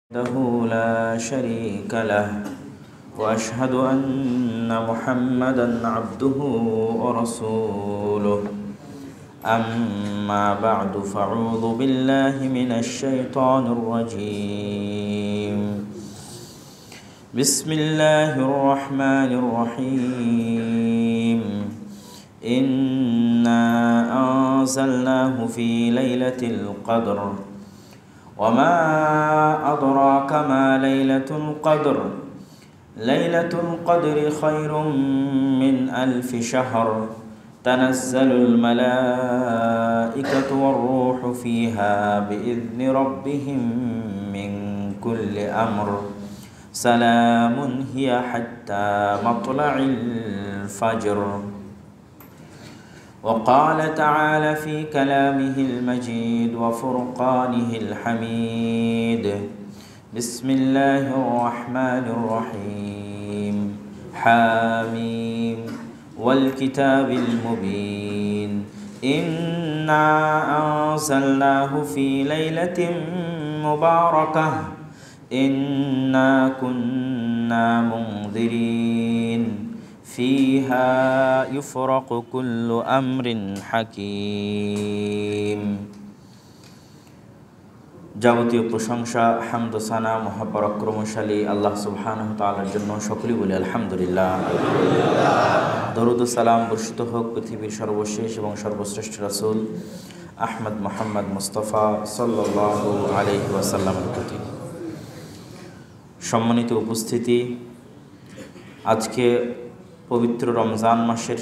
وحده لا شريك له وأشهد أن محمدا عبده ورسوله أما بعد فأعوذ بالله من الشيطان الرجيم بسم الله الرحمن الرحيم إنا أنزلناه في ليلة القدر وما أدراك ما ليلة القدر ليلة القدر خير من ألف شهر تنزل الملائكة والروح فيها بإذن ربهم من كل أمر سلام هي حتى مطلع الفجر وقال تعالى في كلامه المجيد وفرقانه الحميد بسم الله الرحمن الرحيم حاميم والكتاب المبين إنا أنزلناه في ليلة مباركة إنا كنا منذرين فيها يفرق كل أمر حكيم যাবতীয় প্রশংসা হামদ ও সানা মহাপরাক্রমশালী আল্লাহ সুবহানাহু ওয়া তাআলার জন্য সকলেই বলি আলহামদুলিল্লাহ। দরুদ ও সালাম বর্ষিত হোক পৃথিবীর সর্বশেষ এবং সর্বশ্রেষ্ঠ রাসূল আহমদ মুহাম্মদ মুস্তাফা সাল্লাল্লাহু আলাইহি ওয়াসাল্লামের প্রতি। সম্মানিত উপস্থিতি, আজকে পবিত্র রমজান মাসের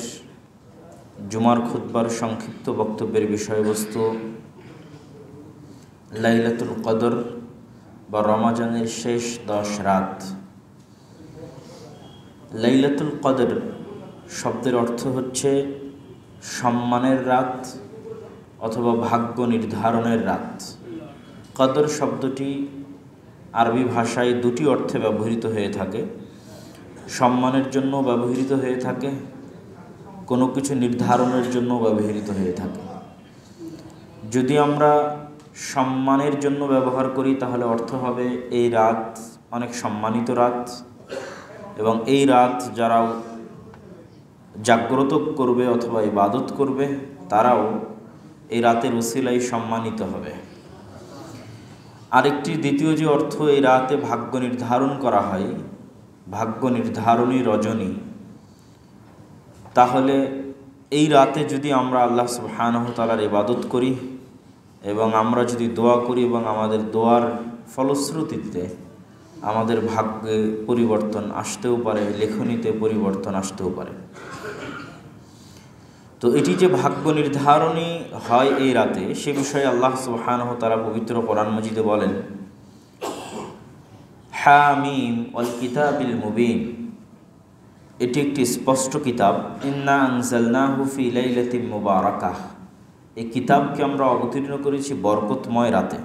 জুমার খুতবার সংক্ষিপ্ত বক্তব্যের বিষয়বস্তু লাইলাতুল কদর বা রমজানের শেষ 10 রাত। লাইলাতুল কদর শব্দের অর্থ হচ্ছে সম্মানের রাত অথবা ভাগ্য নির্ধারণের রাত। কদর শব্দটি আরবি ভাষায় দুটি অর্থে ব্যবহৃত হয়ে থাকে। সম্মানের জন্য ব্যবহৃত হয়ে থাকে, কোনো কিছু নির্ধারণের জন্য ব্যবহৃত হয়ে থাকে। যদি আমরা সম্মানের জন্য ব্যবহার করি তাহলে অর্থ হবে এই রাত অনেক সম্মানিত রাত, এবং এই রাত যারা জাগ্রত করবে অথবা ইবাদত করবে তারাও এই রাতের উসিলায় সম্মানিত হবে। আরেকটি দ্বিতীয় যে অর্থ, এই রাতে ভাগ্য নির্ধারণ করা হয়, ভাগ্য নির্ধারণী রজনী, তাহলে এই রাতে যদি আমরা আল্লাহ সুবহানাহু ওয়া তাআলার ইবাদত করি এবং আমরা যদি দোয়া করি এবং আমাদের দোয়ার ফলশ্রুতিতে আমাদের ভাগ্যে পরিবর্তন আসতেও পারে, লেখনীতে পরিবর্তন আসতেও পারে। তো এটি যে ভাগ্য নির্ধারণী হয় এই রাতে, সে বিষয়ে আল্লাহ সুবহানাহু ওয়া তাআলা পবিত্র কোরআন মাজিদে বলেন হামিম ওয়াল কিতাবিল মুবিন, এটি একটি স্পষ্ট কিতাব। ইন্না আনজালনাহু ফি লাইলাতিন মুবারাকাহ, এই কিতাবকে আমরা অবতীর্ণ করেছি বরকতময় রাতে।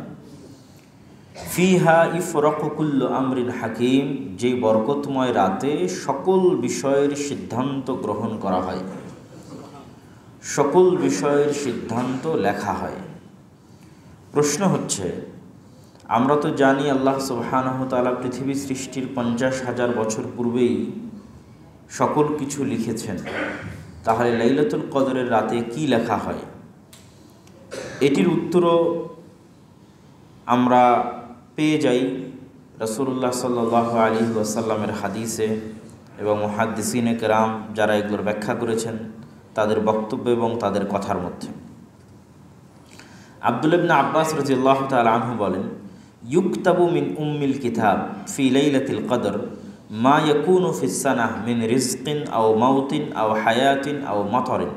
ফিহা ইফরাকু কুল্লু আমরিন হাকিম, যেই বরকতময় রাতে সকল বিষয়ের সিদ্ধান্ত গ্রহণ করা হয়, সকল বিষয়ের সিদ্ধান্ত লেখা হয়। প্রশ্ন হচ্ছে, আমরা তো জানি আল্লাহ সুবহানাহু ওয়া তাআলা পৃথিবী সৃষ্টির 50,000 বছর পূর্বেই সকল কিছু লিখেছেন, তাহলে লাইলাতুল কদরের রাতে কি লেখা হয়? এটির উত্তরও আমরা পেয়ে যাই রাসূলুল্লাহ সাল্লাল্লাহু আলাইহি ওয়াসাল্লামের হাদিসে এবং মুহাদ্দিসিনে কেরাম যারা এগুলোর ব্যাখ্যা করেছেন তাদের বক্তব্য এবং তাদের কথার মধ্যে। আব্দুল্লাহ ইবনে আব্বাস রাদিয়াল্লাহু তাআলা আনহু বলেন, ইউকতাবু মিন উম্মিল কিতাব ফি লাইলাতিল কদর মা ইয়াকুনু ফিস সানাহ মিন রিজকিন আও মাউতিন আও হায়াতিন আও মাতারিন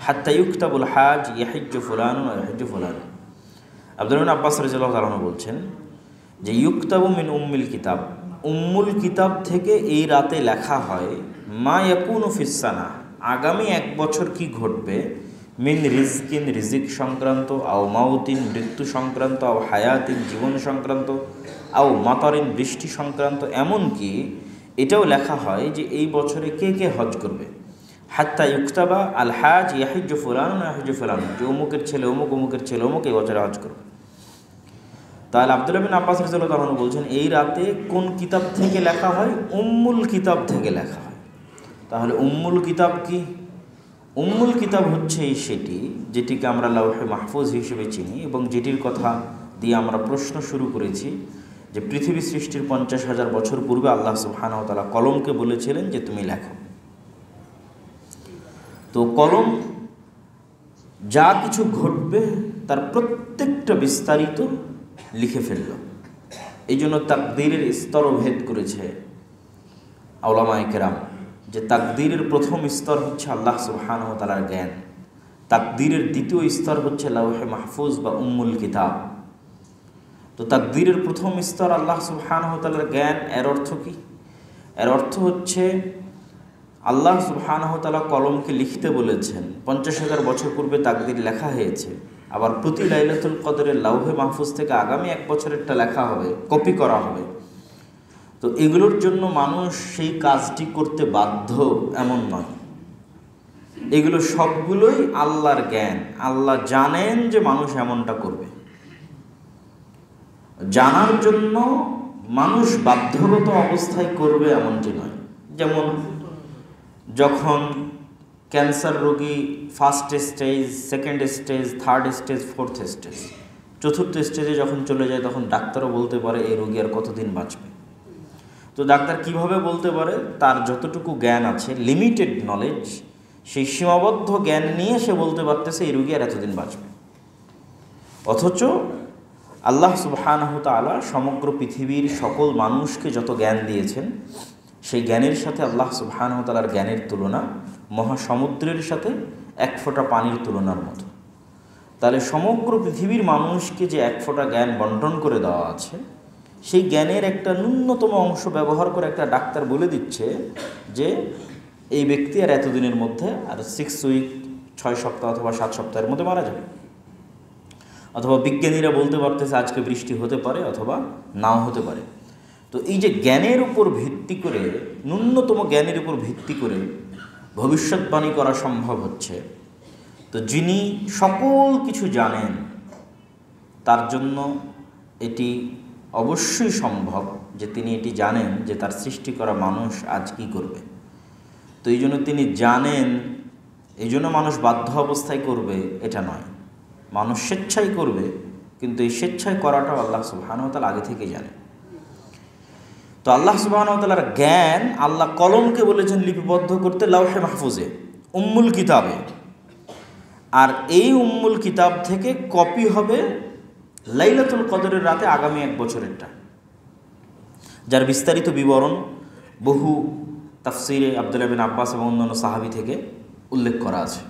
হাত্তা ইউকতাবুল হাজ ইয়াহিজ্জু ফুলানুন ওয়া ইয়াহিজ্জু ফুলান। আব্দুল্লাহ ইবনে আব্বাস রাদিয়াল্লাহু তাআলা আনহু বলছেন যে ইউকতাবু মিন উম্মিল কিতাব, উম্মুল কিতাব থেকে এই রাতে লেখা হয় মা ইয়াকুনু ফিস সানাহ, আগামী 1 বছর কি ঘটবে, মিন রিজকিন রিজিক সংক্রান্ত, আও মাউতিন মৃত্যু সংক্রান্ত, আও হায়াতিন জীবন সংক্রান্ত, আও মাতারিন বৃষ্টি সংক্রান্ত। এমনকি এটাও লেখা হয় যে এই বছরে কে কে হজ করবে। হাত্তা ইউকতাবা আল হাজ ইয়াহিজ্জু ফুলান ইয়াহিজ্জু ফুলান, যে অমুকের ছেলে অমুক, অমুকের ছেলে অমুক এই বছরে হজ করবে। তাহলে আব্দুল্লাহ বিন আব্বাস রাদিয়াল্লাহু আনহু বলছেন এই রাতে কোন কিতাব থেকে লেখা হয়? উম্মুল কিতাব থেকে লেখা হয়। তাহলে উম্মুল কিতাব কি? উম্মুল কিতাব হচ্ছে সেটি যেটিকে আমরা লাউহে মাহফুজ হিসেবে চিনি এবং যেটির কথা দিয়ে আমরা প্রশ্ন শুরু করেছি যে পৃথিবী সৃষ্টির 50,000 বছর পূর্বে আল্লাহ সুবহানাহু ওয়া তাআলা কলমকে বলেছিলেন যে তুমি লেখো। তো কলম যা কিছু ঘটবে তার প্রত্যেকটা বিস্তারিত লিখে ফেলল। এই জন্য তাকদীরের স্তরও ভেদ করেছে উলামায়ে কেরাম, যে তাকদীরের প্রথম স্তর হচ্ছে আল্লাহ সুবহানাহু ওয়া তাআলার জ্ঞান, তাকদীরের দ্বিতীয় স্তর হচ্ছে লাউহে মাহফুজ বা উম্মুল কিতাব। তো তাকদীরের প্রথম স্তর আল্লাহ সুবহানাহু ওয়া তাআলার জ্ঞান। এর অর্থ কি? এর অর্থ হচ্ছে আল্লাহ সুবহানাহু ওয়া তাআলা কলমকে লিখতে বলেছেন, 50,000 বছর পূর্বে তাকদীর লেখা হয়েছে, আবার প্রতি লাইলাতুল কদরের লাউহে মাহফুজ থেকে আগামী 1 বছরেরটা লেখা হবে, কপি করা হবে। তো এগুলোর জন্য মানুষ সেই কাজটি করতে বাধ্য এমন নয়, এগুলো সবগুলোই আল্লাহর জ্ঞান। আল্লাহ জানেন যে মানুষ এমনটা করবে, জানার জন্য মানুষ বাধ্যগত অবস্থায় করবে এমনটি নয়। যেমন যখন ক্যান্সার রোগী first stage, second stage, third stage, fourth stage, চতুর্থ স্টেজে যখন চলে যায় তখন ডাক্তারও বলতে পারে এই রোগী আর কতদিন বাঁচবে। তো ডাক্তার কিভাবে বলতে পারে? তার যতটুকু জ্ঞান আছে, লিমিটেড নলেজ, সেই সীমাবদ্ধ জ্ঞান নিয়ে সে বলতে পারতেছে এই রোগী আর এতদিন বাঁচবে। অথচ আল্লাহ সুবহানাহু ওয়া তাআলা সমগ্র পৃথিবীর সকল মানুষকে যত জ্ঞান দিয়েছেন সেই জ্ঞানের সাথে আল্লাহ সুবহানাহু ওয়া তাআলার জ্ঞানের তুলনা মহাসমুদ্রের সাথে 1 ফোঁটা পানির তুলনার মতো। তাহলে সমগ্র পৃথিবীর মানুষকে যে 1 ফোঁটা জ্ঞান বন্টন করে দেওয়া আছে, সেই জ্ঞানের একটা ন্যূনতম অংশ ব্যবহার করে একটা ডাক্তার বলে দিচ্ছে যে এই ব্যক্তি আর এতদিনের মধ্যে, আর 6 উইক, 6 সপ্তাহ অথবা 7 সপ্তাহের মধ্যে মারা যাবে। অথবা বিজ্ঞানীরা বলতে পারতেছে আজকে বৃষ্টি হতে পারে অথবা নাও হতে পারে। তো এই যে জ্ঞানের উপর ভিত্তি করে, ন্যূনতম জ্ঞানের উপর ভিত্তি করে ভবিষ্যৎবাণী করা সম্ভব হচ্ছে, তো যিনি সকল কিছু জানেন তার জন্য এটি অবশ্যই সম্ভব যে তিনি এটি জানেন যে তার সৃষ্টি করা মানুষ আজ কী করবে। তো এই জন্য তিনি জানেন, এই জন্য মানুষ বাধ্য অবস্থায় করবে এটা নয়, মানুষ স্বেচ্ছায় করবে, কিন্তু এই স্বেচ্ছায় করাটাও আল্লাহ সুবহানাহু ওয়া তাআলা আগে থেকেই জানেন। তো আল্লাহ সুবহানাহু ওয়া তাআলার জ্ঞান, আল্লাহ কলমকে বলেছেন লিপিবদ্ধ করতে লাউহে মাহফুজে, উম্মুল কিতাবে, আর এই উম্মুল কিতাব থেকে কপি হবে লাইলাতুল কদরের রাতে আগামী 1 বছরেরটা, যার বিস্তারিত বিবরণ বহু তাফসিরে আব্দুল্লাহ বিন আব্বাস এবং অন্যান্য সাহাবী থেকে উল্লেখ করা আছে।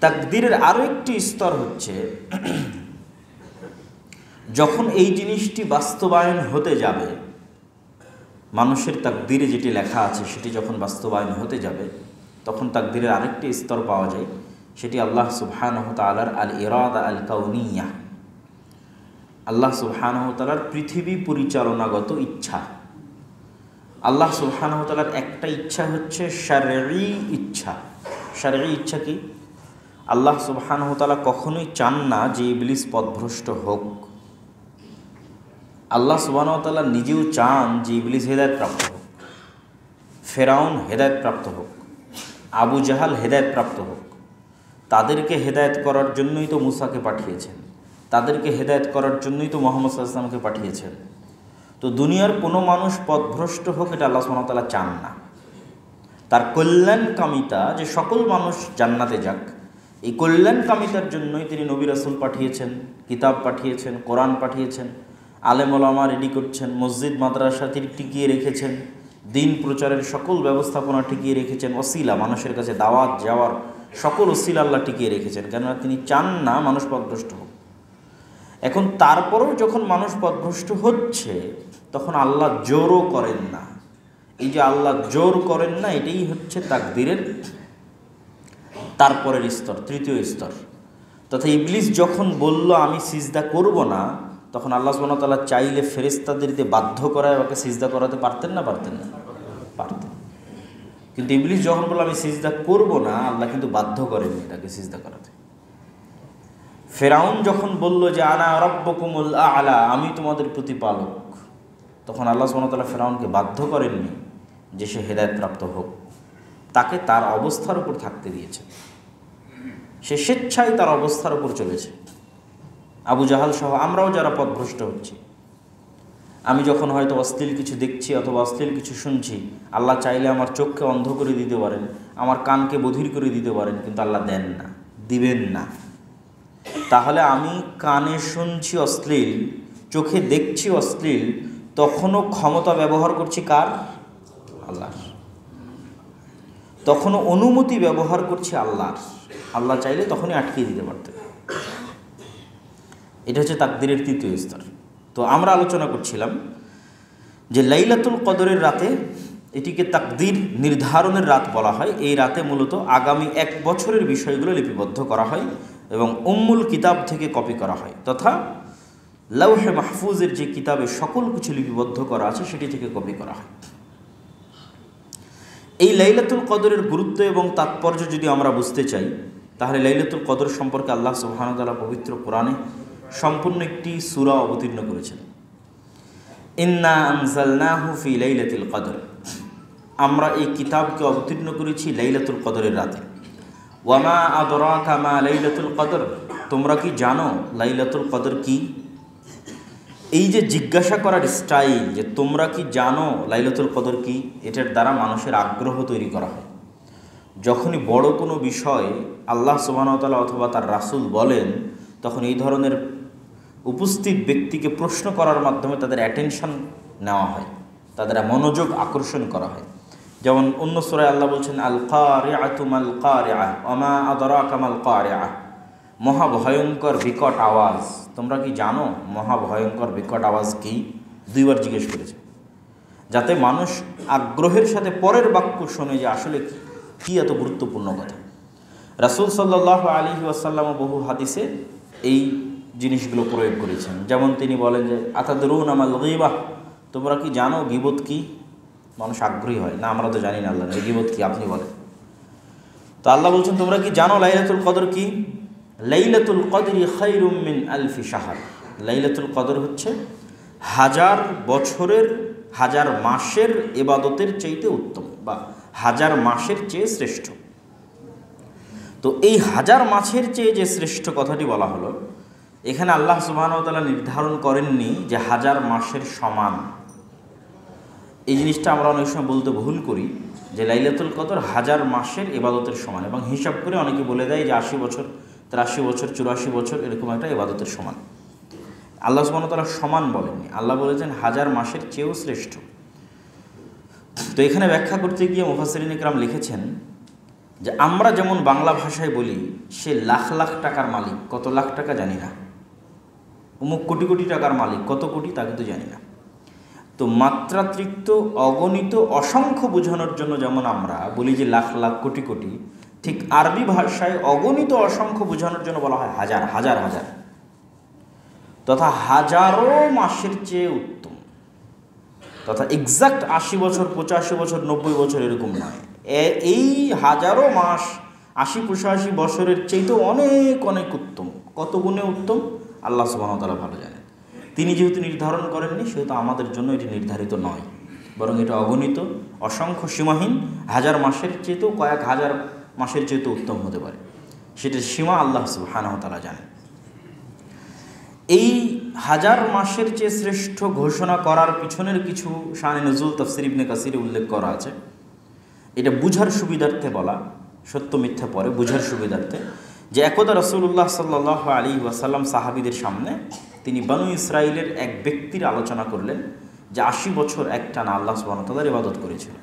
তাকদীরের আরও একটি স্তর হচ্ছে যখন এই জিনিসটি বাস্তবায়ন হতে যাবে, মানুষের তাকদীরে যেটি লেখা আছে সেটি যখন বাস্তবায়ন হতে যাবে, তখন তাকদীরের আরেকটি স্তর পাওয়া যায়, সেটি আল্লাহ সুবহানাহু ওয়া তাআলার আল ইরাদা আল কাউনিয়া, আল্লাহ সুবহানাহু ওয়া তাআলার পৃথিবী পরিচালনাগত ইচ্ছা। আল্লাহ সুবহানাহু ওয়া তাআলার একটা ইচ্ছা হচ্ছে শারঈ ইচ্ছা। শারঈ ইচ্ছা কি? আল্লাহ সুবহানাহু ওয়া তাআলা কখনোই চান না যে ইবলিস পথভ্রষ্ট হোক। আল্লাহ সুবহানাহু ওয়া তাআলা নিজেও চান যে ইবলিস হেদায়েতপ্রাপ্ত হোক, ফেরাউন হেদায়েতপ্রাপ্ত হোক, আবু জাহাল হেদায়েতপ্রাপ্ত হোক। তাদেরকে হেদায়েত করার জন্যই তো মুসাকে পাঠিয়েছেন, তাদেরকে হেদায়েত করার জন্যই তো মুহাম্মদ সাল্লাল্লাহু আলাইহি ওয়াসাল্লামকে পাঠিয়েছেন। তো দুনিয়ার কোনো মানুষ পথভ্রষ্ট হোক এটা আল্লাহ সুবহানাহু ওয়া তাআলা চান না। তার কল্যাণকামিতা যে সকল মানুষ জান্নাতে যাক, এই কল্যাণকামিতার জন্যই তিনি নবী রাসূল পাঠিয়েছেন, কিতাব পাঠিয়েছেন, কোরআন পাঠিয়েছেন, আলেম ওলামা রেডি করছেন, মসজিদ মাদ্রাসা তিনি টিকিয়ে রেখেছেন, দিন প্রচারের সকল ব্যবস্থাপনা টিকিয়ে রেখেছেন, ওসিলা মানুষের কাছে দাওয়াত যাওয়ার সকল ওসিলা আল্লাহ টিকিয়ে রেখেছেন, কেননা তিনি চান না মানুষ পথভ্রষ্ট হোক। এখন তারপরেও যখন মানুষ পথভ্রষ্ট হচ্ছে তখন আল্লাহ জোরও করেন না। এই যে আল্লাহ জোর করেন না, এটাই হচ্ছে তাকদীরের তারপরের স্তর, তৃতীয় স্তর। তথা ইবলিস যখন বলল আমি সিজদা করব না, তখন আল্লাহ সুবহানাহু ওয়া তাআলা চাইলে ফেরেশতাদের দিয়ে বাধ্য করায় ওকে সিজদা করাতে পারতেন না? পারতেন না? পারতেন। কিন্তু ইবলিস যখন বলল আমি সিজদা করব না, আল্লাহ কিন্তু বাধ্য করেননি তাকে সিজদা করাতে। ফেরাউন যখন বলল যে আনা রব্বকুমুল আ'লা, আমি তোমাদের প্রতিপালক, তখন আল্লাহ সুবহানাহু ওয়া তাআলা ফেরাউনকে বাধ্য করেননি যে সে হেদায়েতপ্রাপ্ত হোক, তাকে তার অবস্থার উপর থাকতে দিয়েছে। সে স্বেচ্ছায় তার অবস্থার উপর চলেছে। আবু জাহাল সহ আমরাও যারা পথভ্রষ্ট হচ্ছি, আমি যখন হয়তো অশ্লীল কিছু দেখছি অথবা অশ্লীল কিছু শুনছি, আল্লাহ চাইলে আমার চোখকে অন্ধ করে দিতে পারেন, আমার কানকে বধির করে দিতে পারেন, কিন্তু আল্লাহ দেন না, দিবেন না। তাহলে আমি কানে শুনছি অশ্লীল, চোখে দেখছি অশ্লীল, তখনও ক্ষমতা ব্যবহার করছি কার? আল্লাহর। তখনও অনুমতি ব্যবহার করছি আল্লাহর। আল্লাহ চাইলে তখনই আটকিয়ে দিতে পারতেন। এটা হচ্ছে তাকদীরের তৃতীয় স্তর। তো আমরা আলোচনা করছিলাম যে লাইলাতুল কদরের রাতে, এটিকে তাকদীর নির্ধারণের রাত বলা হয়। এই রাতে মূলত আগামী 1 বছরের বিষয়গুলো লিপিবদ্ধ করা হয় এবং উম্মুল কিতাব থেকে কপি করা হয়, তথা লাউহে মাহফুজের যে কিতাবে সকল কিছু লিপিবদ্ধ করা আছে সেটি থেকে কপি করা হয়। এই লাইলাতুল কদরের গুরুত্ব এবং তাৎপর্য যদি আমরা বুঝতে চাই, তাহলে লাইলাতুল কদর সম্পর্কে আল্লাহ সুবহানাহু ওয়া তাআলা পবিত্র কোরআনে সম্পূর্ণ একটি সূরা অবতীর্ণ করেছেন। ইন্না আনজালনাহু ফি লাইলাতিল কদর, আমরা এই কিতাবকে অবতীর্ণ করেছি লাইলাতুল কদরের রাতে। ওয়ামা আদরাকা মা লাইলাতুল কদর, তোমরা কি জানো লাইলাতুল কদর কি? এই যে জিজ্ঞাসা করার স্টাইল, যে তোমরা কি জানো লাইলাতুল কদর কি, এটার দ্বারা মানুষের আগ্রহ তৈরি করা হয়। যখনই বড় কোনো বিষয় আল্লাহ সুবহানাহু ওয়া তাআলা অথবা তার রাসূল বলেন, তখন এই ধরনের উপস্থিত ব্যক্তিকে প্রশ্ন করার মাধ্যমে তাদের অ্যাটেনশন নেওয়া হয়, তাদের মনোযোগ আকর্ষণ করা হয়। যেমন অন্য সূরায় আল্লাহ বলছেন আল কারিআতু মাল কারিআহ ওয়া মা আদরাকা মাল কারিআহ, মহাভয়ঙ্কর বিকট আওয়াজ, তোমরা কি জানো মহাভয়ঙ্কর বিকট আওয়াজ কি? 2 বার জিজ্ঞেস করেছে, যাতে মানুষ আগ্রহের সাথে পরের বাক্য শোনে যে আসলে কি এত গুরুত্বপূর্ণ কথা। রাসূল সাল্লাল্লাহু আলাইহি ওয়াসাল্লাম বহু হাদিসে এই জিনিসগুলো প্রয়োগ করেছেন। যেমন তিনি বলেন যে আতাদরুনা মাল গীবাহ, তোমরা কি জানো গীবত কি? মানুষ আগ্রহী হয়, না আমরা তো জানি না আল্লাহ গীবত কি, আপনি বলেন। তো আল্লাহ বলছেন তোমরা কি জানো লাইলাতুল কদর কি? লাইলাতুল কদরি খায়রুম মিন আলফি শাহর, লাইলাতুল কদর হচ্ছে 1000 বছরের 1000 মাসের ইবাদতের চাইতে উত্তম, বা 1000 মাসের চেয়ে শ্রেষ্ঠ। তো এই 1000 মাসের চেয়ে যে শ্রেষ্ঠ কথাটি বলা হলো, এখানে আল্লাহ সুবহানাহু ওয়া তাআলা নির্ধারণ করেননি যে 1000 মাসের সমান। এই জিনিসটা আমরা অনেক সময় বলতে ভুল করি যে লাইলাতুল কদর 1000 মাসের ইবাদতের সমান, এবং হিসাব করে অনেকে বলে দেয় যে 80 বছর 83 বছর 84 বছর এরকম একটা ইবাদতের সমান। আল্লাহ সুবহানাহু ওয়া তাআলা সমান বলেননি, আল্লাহ বলেছেন 1000 মাসের চেয়েও শ্রেষ্ঠ। তো এখানে ব্যাখ্যা করতে গিয়ে মুফাসসিরিন ইকরাম লিখেছেন যে আমরা যেমন বাংলা ভাষায় বলি সে লাখ লাখ টাকার মালিক, কত লাখ টাকা জানি না, অমুক কোটি কোটি টাকার মালিক, কত কোটি তা কিন্তু জানি না। তো মাত্রাতিরিক্ত অগণিত অসংখ্য বোঝানোর জন্য যেমন আমরা বলি যে লাখ লাখ কোটি কোটি, ঠিক আরবি ভাষায় অগণিত অসংখ্য বোঝানোর জন্য বলা হয় হাজার হাজার হাজার, তথা হাজারো মাসের চেয়ে উত্তম, তথা এক্সাক্ট 80 বছর 85 বছর 90 বছর এরকম নয়। এই হাজারো মাস 80-85 বছরের চেয়েও অনেক অনেক উত্তম। কত গুণে উত্তম আল্লাহ সুবহানাহু ওয়া তাআলা ভালো জানেন। তিনি যেহেতু নির্ধারণ করেননি, সেহেতু আমাদের জন্য এটি নির্ধারিত নয়, বরং এটা অগণিত অসংখ্য সীমাহীন 1000 মাসের চেয়েও কয়েক হাজার মাসের চেয়েও উত্তম হতে পারে, সেটার সীমা আল্লাহ সুবহানাহু ওয়া তাআলা জানেন। এই 1000 মাসের চেয়ে শ্রেষ্ঠ ঘোষণা করার পিছনের কিছু শানে নজুল তাফসীর ইবনে কাসিরে উল্লেখ করা আছে। এটা বুঝার সুবিধার্থে বলা, সত্য মিথ্যা পরে বুঝার সুবিধার্থে, যে একদা রাসূলুল্লাহ সাল্লাল্লাহু আলাইহি ওয়াসাল্লাম সাহাবীদের সামনে তিনি বনু ইসরাইলের এক ব্যক্তির আলোচনা করলেন যে 80 বছর একটানা আল্লাহ সুবহানাহু ওয়া তাআলার ইবাদত করেছিল।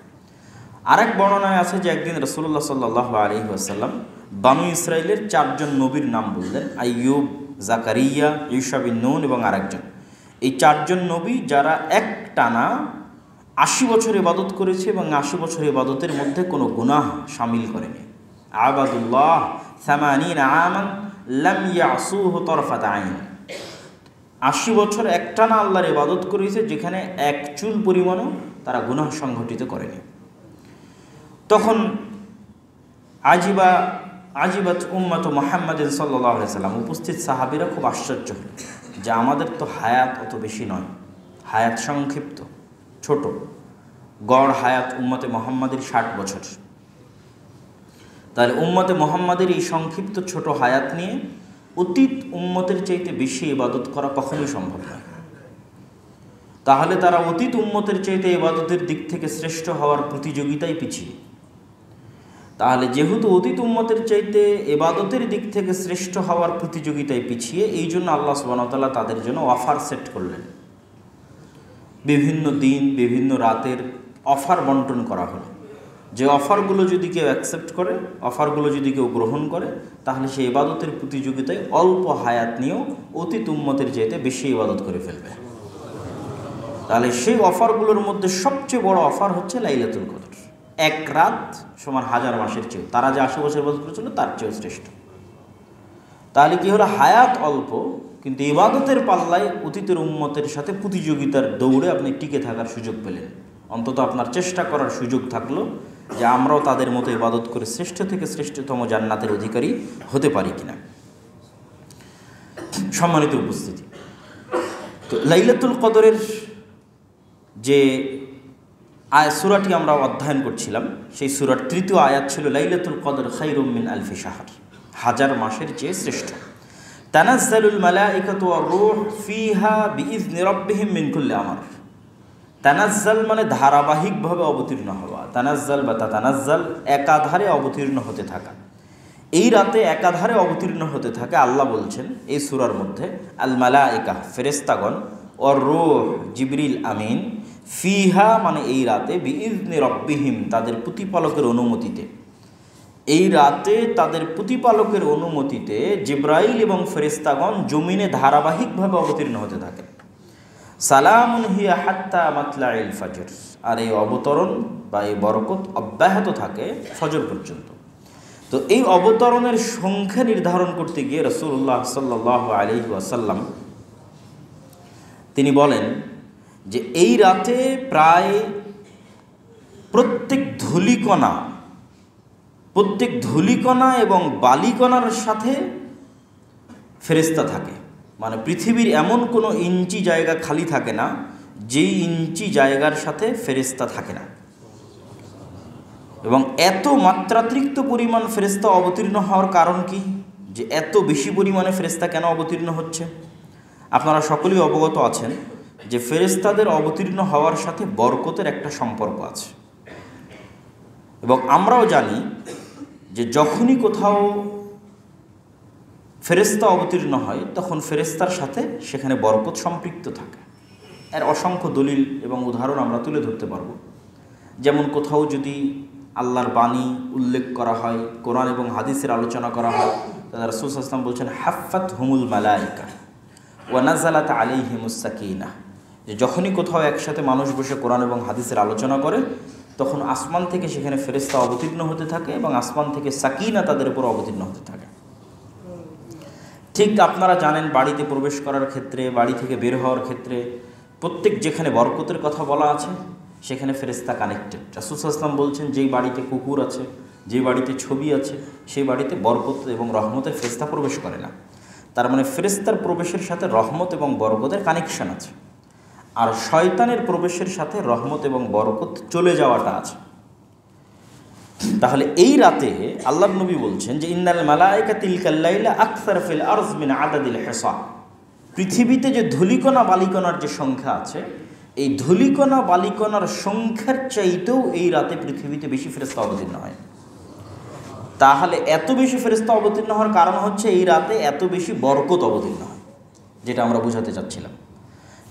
আরেক বর্ণনায় আছে যে একদিন রাসূলুল্লাহ সাল্লাল্লাহু আলাইহি ওয়াসাল্লাম বনু ইসরাইলের 4 জন নবীর নাম বললেন, আইয়ুব, জাকারিয়া, ঈসা বিন নূন এবং আরেকজন। এই 4 জন নবী যারা একটানা 80 বছর ইবাদত করেছে এবং 80 বছর ইবাদতের মধ্যে কোনো গুনাহ শামিল করেনি। আবাদুল্লাহ 80 আমান লাম ইয়াসুহু তরফাত আইন, 80 বছর একটানা আল্লাহর ইবাদত করেছে যেখানে এক চুল পরিমাণও তারা গুনাহ সংঘটিত করেনি। তখন আজিবা আজিবাত উম্মাত মুহাম্মাদিন সাল্লাল্লাহু আলাইহি সাল্লাম, উপস্থিত সাহাবীরা খুব আশ্চর্য হল যে আমাদের তো হায়াত অত বেশি নয়, হায়াত সংক্ষিপ্ত, ছোট। গড় হায়াত উম্মতে মুহাম্মাদের 60 বছর। তাহলে উম্মতে মুহাম্মাদের এই সংক্ষিপ্ত ছোট হায়াত নিয়ে অতীত উম্মতের চাইতে বেশি ইবাদত করা কখনোই সম্ভব নয়। তাহলে তারা অতীত উম্মতের চাইতে ইবাদতের দিক থেকে শ্রেষ্ঠ হওয়ার প্রতিযোগিতায় পিছিয়ে। তাহলে যেহেতু অতীত উম্মতের চাইতে ইবাদতের দিক থেকে শ্রেষ্ঠ হওয়ার প্রতিযোগিতায় পিছিয়ে, এই জন্য আল্লাহ সুবহানাহু ওয়া তাআলা তাদের জন্য অফার সেট করলেন। বিভিন্ন দিন বিভিন্ন রাতের অফার বন্টন করা হলো, যে অফারগুলো যদি কেউ অ্যাকসেপ্ট করে, অফারগুলো যদি কেউ গ্রহণ করে, তাহলে সেই ইবাদতের প্রতিযোগিতায় অল্প হায়াত নিয়েও অতীত উম্মতের চাইতে বেশি ইবাদত করে ফেলবে। তাহলে সেই অফারগুলোর মধ্যে সবচেয়ে বড় অফার হচ্ছে লাইলাতুল কদর। এক রাত সমান 1000 মাসের চেয়েও, তারা যে 80 বছর ইবাদত করেছিল তার চেয়েও শ্রেষ্ঠ। তাহলে কি হলো, হায়াত অল্প কিন্তু ইবাদতের পাল্লায় অতীতের উম্মতের সাথে প্রতিযোগিতার দৌড়ে আপনি টিকে থাকার সুযোগ পেলেন। অন্তত আপনার চেষ্টা করার সুযোগ থাকলো যে আমরাও তাদের মতো ইবাদত করে শ্রেষ্ঠ থেকে শ্রেষ্ঠতম জান্নাতের অধিকারী হতে পারি কিনা। সম্মানিত উপস্থিতি, তো লাইলাতুল কদরের যে সূরাটি আমরা অধ্যয়ন করছিলাম, সেই সূরার 3য় আয়াত ছিল লাইলাতুল কদর খায়রুম মিন আলফি শাহর, 1000 মাসের চেয়ে শ্রেষ্ঠ। তানাজ্জালুল মালাইকাতু ওয়ার রূহ ফিহা বিইজনি রাব্বিহিম মিন কুল্লি আমর। তানাজ্জাল মানে ধারাবাহিকভাবে অবতীর্ণ হওয়া, তানাজ্জাল বা তাতানাজ্জাল একাধারে অবতীর্ণ হতে থাকা। এই রাতে একাধারে অবতীর্ণ হতে থাকে। আল্লাহ বলছেন এই সূরার মধ্যে, আল মালাইকা ফেরেশতাগণ, ওয়ার রূহ জিবরিল আমিন, ফিহা মানে এই রাতে, বিইজনি রাব্বিহিম তাদের প্রতিপালকের অনুমতিতে। এই রাতে তাদের প্রতিপালকের অনুমতিতে জিবরাইল এবং ফেরেশতাগণ জমিনে ধারাবাহিকভাবে অবতীর্ণ হতে থাকে। সালামুন হিয়া হাত্তা মাতলাইল ফজর, আর এই অবতরণ বা এই বরকত অব্যাহত থাকে ফজর পর্যন্ত। তো এই অবতরণের সংখ্যা নির্ধারণ করতে গিয়ে রাসূলুল্লাহ সাল্লাল্লাহু আলাইহি ওয়াসাল্লাম তিনি বলেন যে এই রাতে প্রায় প্রত্যেক ধূলিকণা এবং বালিকণার সাথে ফেরেশতা থাকে। মানে পৃথিবীর এমন কোনো ইঞ্চি জায়গা খালি থাকে না যেই ইঞ্চি জায়গার সাথে ফেরেশতা থাকে না। এবং এত মাত্রাতিরিক্ত পরিমাণ ফেরেশতা অবতীর্ণ হওয়ার কারণ কি, যে এত বেশি পরিমাণে ফেরেশতা কেন অবতীর্ণ হচ্ছে? আপনারা সকলেই অবগত আছেন যে ফেরেশতাদের অবতীর্ণ হওয়ার সাথে বরকতের একটা সম্পর্ক আছে। এবং আমরাও জানি যে যখনই কোথাও ফেরেশতা অবতীর্ণ হয় তখন ফেরেশতার সাথে সেখানে বরকত সম্পৃক্ত থাকে। এর অসংখ্য দলিল এবং উদাহরণ আমরা তুলে ধরতে পারব। যেমন কোথাও যদি আল্লাহর বাণী উল্লেখ করা হয়, কোরআন এবং হাদিসের আলোচনা করা হয়, তাহলে রাসূল সাল্লাল্লাহু আলাইহি ওয়াসাল্লাম বলছেন হাফফাত হুমুল মালাইকা ওয়া নাযালাত আলাইহিমুস সাকিনা, যে যখনই কোথাও একসাথে মানুষ বসে কোরআন এবং হাদিসের আলোচনা করে তখন আসমান থেকে সেখানে ফেরেশতা অবতীর্ণ হতে থাকে এবং আসমান থেকে সাকিনা তাদের উপর অবতীর্ণ হতে থাকে। ঠিক আপনারা জানেন বাড়িতে প্রবেশ করার ক্ষেত্রে, বাড়ি থেকে বের হওয়ার ক্ষেত্রে প্রত্যেক যেখানে বরকতের কথা বলা আছে সেখানে ফেরেশতা কানেক্টেড। রাসূল সাল্লাল্লাহু আলাইহি ওয়াসাল্লাম বলছেন যেই বাড়িতে কুকুর আছে, যে বাড়িতে ছবি আছে, সেই বাড়িতে বরকত এবং রহমতের ফেরেশতা প্রবেশ করে না। তার মানে ফেরেশতার প্রবেশের সাথে রহমত এবং বরকতের কানেকশন আছে, আর শয়তানের প্রবেশের সাথে রহমত এবং বরকত চলে যাওয়াটা আছে। তাহলে এই রাতে আল্লাহর নবী বলছেন যে ইন্নাল মালাইকা তিলকাল লাইলা আকসার ফিল আরজ মিন আদাদিল হিসা, পৃথিবীতে যে ধূলিকণা বালিকণার যে সংখ্যা আছে, এই ধূলিকণা বালিকণার সংখ্যার চাইতেও এই রাতে পৃথিবীতে বেশি ফেরেশতা অবতীর্ণ হয়। তাহলে এত বেশি ফেরেশতা অবতীর্ণ হওয়ার কারণ হচ্ছে এই রাতে এত বেশি বরকত অবতীর্ণ হয়, যেটা আমরা বোঝাতে চাচ্ছিলাম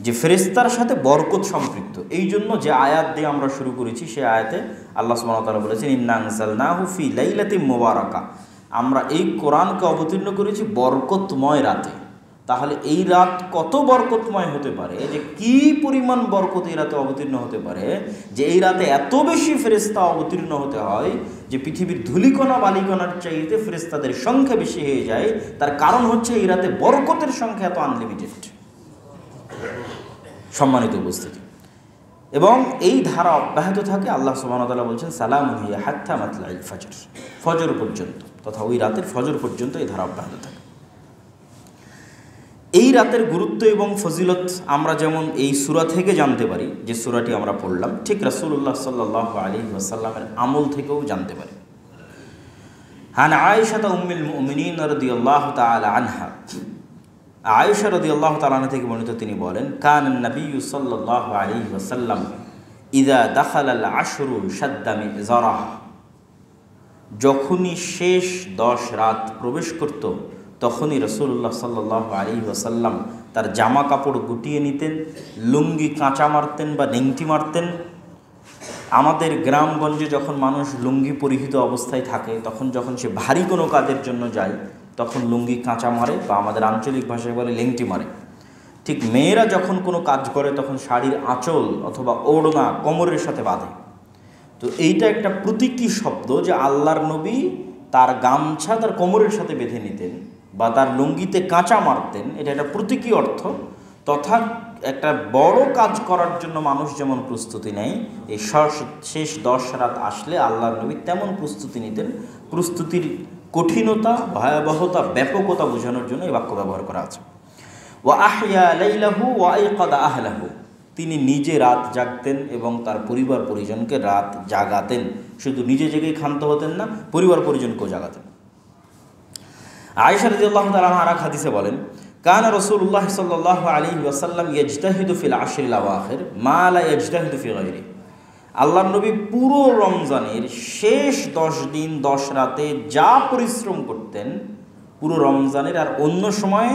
যে ফেরেশতার সাথে বরকত সম্পৃক্ত। এই জন্য যে আয়াত দিয়ে আমরা শুরু করেছি সেই আয়াতে আল্লাহ সুবহানাহু ওয়া তাআলা বলেছেন ইন্না আনজালনাহু ফি লাইলাতিন মুবারাকা, আমরা এই কোরআনকে অবতীর্ণ করেছি বরকতময় রাতে। তাহলে এই রাত কত বরকতময় হতে পারে, যে কি পরিমাণ বরকত এই রাতে অবতীর্ণ হতে পারে, যে এই রাতে এত বেশি ফেরেশতা অবতীর্ণ হতে হয় যে পৃথিবীর ধূলিকণা বালিকণার চাইতে ফেরেশতাদের সংখ্যা বেশি হয়ে যায়। তার কারণ হচ্ছে এই রাতে বরকতের সংখ্যা এত আনলিমিটেড। সম্মানিত উপস্থিতি, এবং এই ধারা অব্যাহত থাকে। আল্লাহ সুবহানাহু ওয়া তাআলা বলছেন সালামুন হিয়া হাত্তা মাতলাইল ফজর, ফজর পর্যন্ত। তথা ওই রাতের ফজর পর্যন্ত এই ধারা অব্যাহত থাকে। এই রাতের গুরুত্ব এবং ফজিলত আমরা যেমন এই সূরা থেকে জানতে পারি, যে সূরাটি আমরা পড়লাম, ঠিক রাসূলুল্লাহ সাল্লাল্লাহু আলাইহি ওয়াসাল্লামের আমল থেকেও জানতে পারি। আন আয়েশা উম্মুল মুমিনিন রাদিয়াল্লাহু তাআলা আনহা, আয়েশা রাদিয়াল্লাহু তাআলা আনহা থেকে বর্ণিত, তিনি বলেন, কানান নবিয়্যু সাল্লাল্লাহু আলাইহি ওয়াসাল্লাম ইযা দাখালাল আশরু শাদ্দা মিযরাহ, যখনই শেষ 10 রাত প্রবেশ করত তখনই রাসূলুল্লাহ সাল্লাল্লাহু আলাইহি ওয়াসাল্লাম তার জামা কাপড় গুটিয়ে নিতেন, লুঙ্গি কাঁচা মারতেন বা নেংটি মারতেন। আমাদের গ্রামগঞ্জে যখন মানুষ লুঙ্গি পরিহিত অবস্থায় থাকে, তখন যখন সে ভারী কোনো কাজের জন্য যায় তখন লুঙ্গি কাঁচা মারে বা আমাদের আঞ্চলিক ভাষায় বলে লেংটি মারে। ঠিক মেয়েরা যখন কোনো কাজ করে তখন শাড়ির আঁচল অথবা ওড়না কোমরের সাথে বাঁধে। তো এইটা একটা প্রতীকী শব্দ যে আল্লাহর নবী তার গামছা তার কোমরের সাথে বেঁধে নিতেন বা তার লুঙ্গিতে কাঁচা মারতেন, এটা একটা প্রতীকী অর্থ। তথা একটা বড় কাজ করার জন্য মানুষ যেমন প্রস্তুতি নেয়, এই শেষ 10 রাত আসলে আল্লাহর নবী তেমন প্রস্তুতি নিতেন। প্রস্তুতির কঠিনতা, ভয়াবহতা, ব্যাপকতা বোঝানোর জন্য এই বাক্য ব্যবহার করা আছে। ওয়া আহইয়া লাইলাহু ওয়া আইকাদা আহলাহু, তিনি নিজে রাত জাগতেন এবং তার পরিবার পরিজনকে রাত জাগাতেন। শুধু নিজে জেগেই ক্ষান্ত হতেন না, পরিবার পরিজনকেও জাগাতেন। আয়েশা রাদিয়াল্লাহু তাআলা আনহা আরেক হাদিসে বলেন, কানা রাসূলুল্লাহ সাল্লাল্লাহু আলাইহি ওয়াসাল্লাম ইয়াজতাহিদু ফিল আশরিল আওয়াখির মা লা ইয়াজতাহিদু ফি গায়রি, আল্লাহর নবী পুরো রমজানের শেষ 10 দিন 10 রাতে যা পরিশ্রম করতেন পুরো রমজানের আর অন্য সময়ে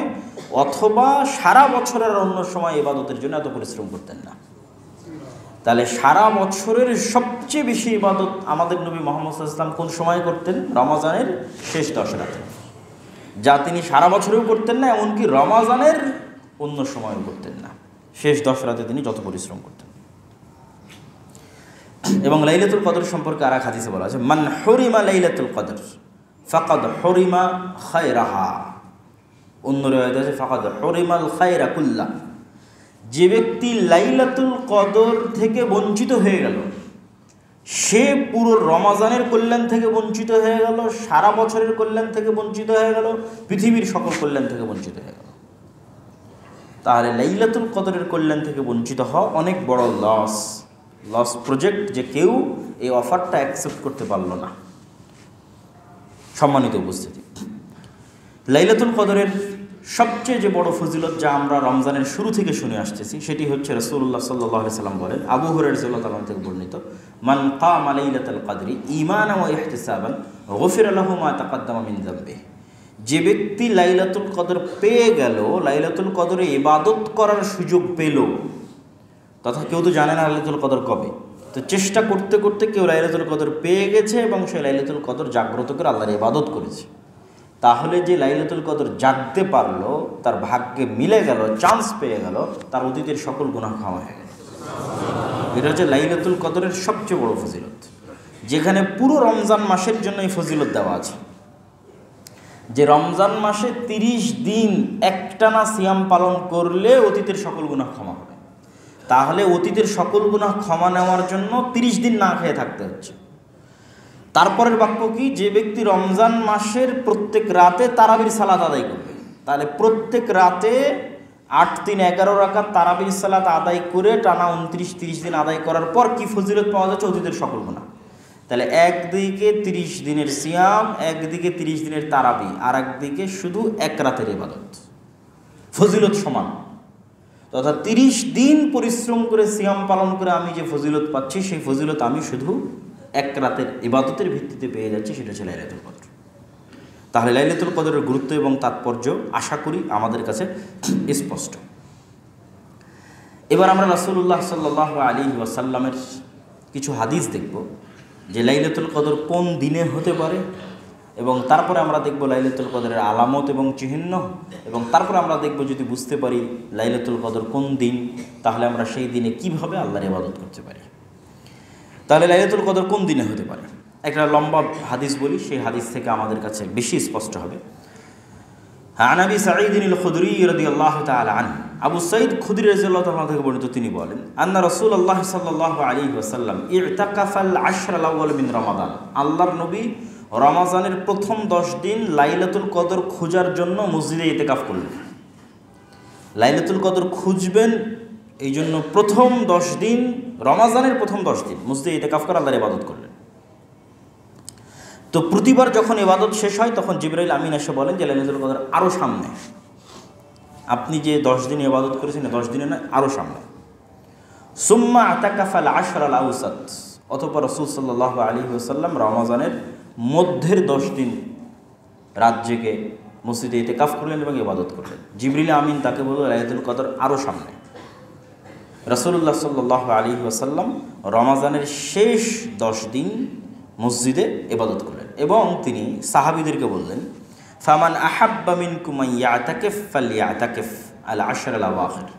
অথবা সারা বছরের অন্য সময় ইবাদতের জন্য এত পরিশ্রম করতেন না। তাহলে সারা বছরের সবচেয়ে বেশি ইবাদত আমাদের নবী মুহাম্মদ সাল্লাল্লাহু আলাইহি ওয়াসাল্লাম কোন সময় করতেন? রমজানের শেষ 10 রাতে, যা তিনি সারা বছরেও করতেন না, এমনকি রমজানের অন্য সময়ও করতেন না। শেষ 10 রাতে তিনি যত পরিশ্রম করতেন। এবং লাইলাতুল কদর সম্পর্কে আর এক হাদিসে বলা আছে, মান হুরিমা লাইলাতুল কদর ফাকাদ হুরিমা খায়রাহা, অন্য riwayat আছে ফাকাদ হুরিমাল খায়রা কুল্লা, যে ব্যক্তি লাইলাতুল কদর থেকে বঞ্চিত হয়ে গেল সে পুরো রমজানের কল্যাণ থেকে বঞ্চিত হয়ে গেল, সারা বছরের কল্যাণ থেকে বঞ্চিত হয়ে গেল, পৃথিবীর সকল কল্যাণ থেকে বঞ্চিত হয়ে গেল। তাহলে লাইলাতুল কদরের কল্যাণ থেকে বঞ্চিত হওয়া অনেক বড় লস প্রজেক্ট, যে কেউ এই অফারটা অ্যাকসেপ্ট করতে পারল না। সম্মানিত উপস্থিতি, লাইলাতুল কদরের সবচেয়ে যে বড় ফজিলত যা আমরা রমজানের শুরু থেকে শুনে আসতেছি সেটি হচ্ছে রাসূলুল্লাহ সাল্লাল্লাহু আলাইহি ওয়াসাল্লাম বলেন, আবু হুরায়রা রাদিয়াল্লাহু তাআলা থেকে বর্ণিত, মান কামা লাইলাতুল কদরি ঈমানান ওয়া ইহতিসাবান গুফিরা লাহু মা তাকাদ্দামা মিন যামবিহি, যে ব্যক্তি লাইলাতুল কদর পেয়ে গেল, লাইলাতুল কদরে ইবাদত করার সুযোগ পেল, তথা কেউ তো জানে না লাইলাতুল কদর কবে, তো চেষ্টা করতে করতে কেউ লাইলাতুল কদর পেয়ে গেছে এবং সে লাইলাতুল কদর জাগ্রত করে আল্লাহর ইবাদত করেছে, তাহলে যে লাইলাতুল কদর জাগতে পারলো তার ভাগ্যে মিলে গেল, চান্স পেয়ে গেল, তার অতীতের সকল গুনাহ ক্ষমা হয়ে গেল। এটা হচ্ছে লাইলাতুল কদরের সবচেয়ে বড় ফজিলত, যেখানে পুরো রমজান মাসের জন্য এই ফজিলত দেওয়া আছে। যে রমজান মাসে 30 দিন একটানা সিয়াম পালন করলে অতীতের সকল গুনাহ ক্ষমা হবে, তাহলে অতীতের সকল গুনাহ ক্ষমা নেওয়ার জন্য 30 দিন না খেয়ে থাকতে হচ্ছে। তারপরের বাক্য কি? যে ব্যক্তি রমজান মাসের প্রত্যেক রাতে তারাবির সালাত আদায় করবে, তাহলে প্রত্যেক রাতে 8-3-11 রাকাত তারাবির সালাত আদায় করে টানা 29-30 দিন আদায় করার পর কি ফজিলত পাওয়া যাচ্ছে? অতীতের সকল গুনাহ। তাহলে একদিকে 30 দিনের সিয়াম, একদিকে 30 দিনের তারাবি, আর একদিকে শুধু এক রাতের ইবাদত, ফজিলত সমান। তথা 30 দিন পরিশ্রম করে সিয়াম পালন করে আমি যে ফজিলত পাচ্ছি সেই ফজিলত আমি শুধু এক রাতের ইবাদতের ভিত্তিতে পেয়ে যাচ্ছি, সেটা হচ্ছে লাইলাতুল কদর। তাহলে লাইলাতুল কদরের গুরুত্ব এবং তাৎপর্য আশা করি আমাদের কাছে স্পষ্ট। এবার আমরা রাসূলুল্লাহ সাল্লাল্লাহু আলাইহি ওয়াসাল্লামের কিছু হাদিস দেখব যে লাইলাতুল কদর কোন দিনে হতে পারে, এবং তারপরে আমরা দেখব লাইলাতুল কদরের আলামত এবং চিহ্ন, এবং তারপরে আমরা দেখব যদি বুঝতে পারি লাইলাতুল কদর কোন দিন, তাহলে আমরা সেই দিনে কিভাবে আল্লাহর ইবাদত করতে পারি। তাহলে লাইলাতুল কদর কোন দিনে হতে পারে? একটা লম্বা হাদিস বলি, সেই হাদিস থেকে আমাদের কাছে বেশি স্পষ্ট হবে। আন আবি সাঈদ আল-খুদরি রাদিয়াল্লাহু তাআলা আনহু, আবু সাঈদ খুদরি রাদিয়াল্লাহু তাআলা থেকে বর্ণিত, তিনি বলেন, আন্না রাসূলুল্লাহ সাল্লাল্লাহু আলাইহি ওয়াসাল্লাম ইতাকাফাল 10 আল-আউয়াল মিন রমাদান, আল্লাহর নবী রমাজানের প্রথম 10 দিন লাইলাতুল কদর খোঁজার জন্য মসজিদে ইতিকাফ করলেন। লাইলাতুল কদর খুঁজবেন এই জন্য প্রথম 10 দিন, রমাজানের প্রথম 10 দিন মসজিদে ইতিকাফ করে আল্লাহর ইবাদত করলেন। তো প্রতিবার যখন ইবাদত শেষ হয় তখন জিবরাইল আমিন এসে বলেন যে লাইলাতুল কদর আরও সামনে, আপনি যে 10 দিন ইবাদত করেছেন 10 দিনে না, আরও সামনে। সুম্মা আতাকাফাল আশরাল আউসাত, অতঃপর রাসূল সাল্লাল্লাহু আলাইহি ওয়াসাল্লাম রমাজানের মধ্যের 10 দিন রাত জেগে মসজিদে ইতিকাফ করলেন এবং ইবাদত করলেন। জিবরিল আমিন তাকে বলল লাইলাতুল কদর আরও সামনে। রাসূলুল্লাহ সাল্লাল্লাহু আলাইহি ওয়াসাল্লাম রমাজানের শেষ 10 দিন মসজিদে ইবাদত করলেন এবং তিনি সাহাবীদেরকে বললেন, ফামান আহাব্বা মিনকুম আন ইয়াতাকিফ ফালইয়াতাকিফ আল আশর আল আওয়াখির,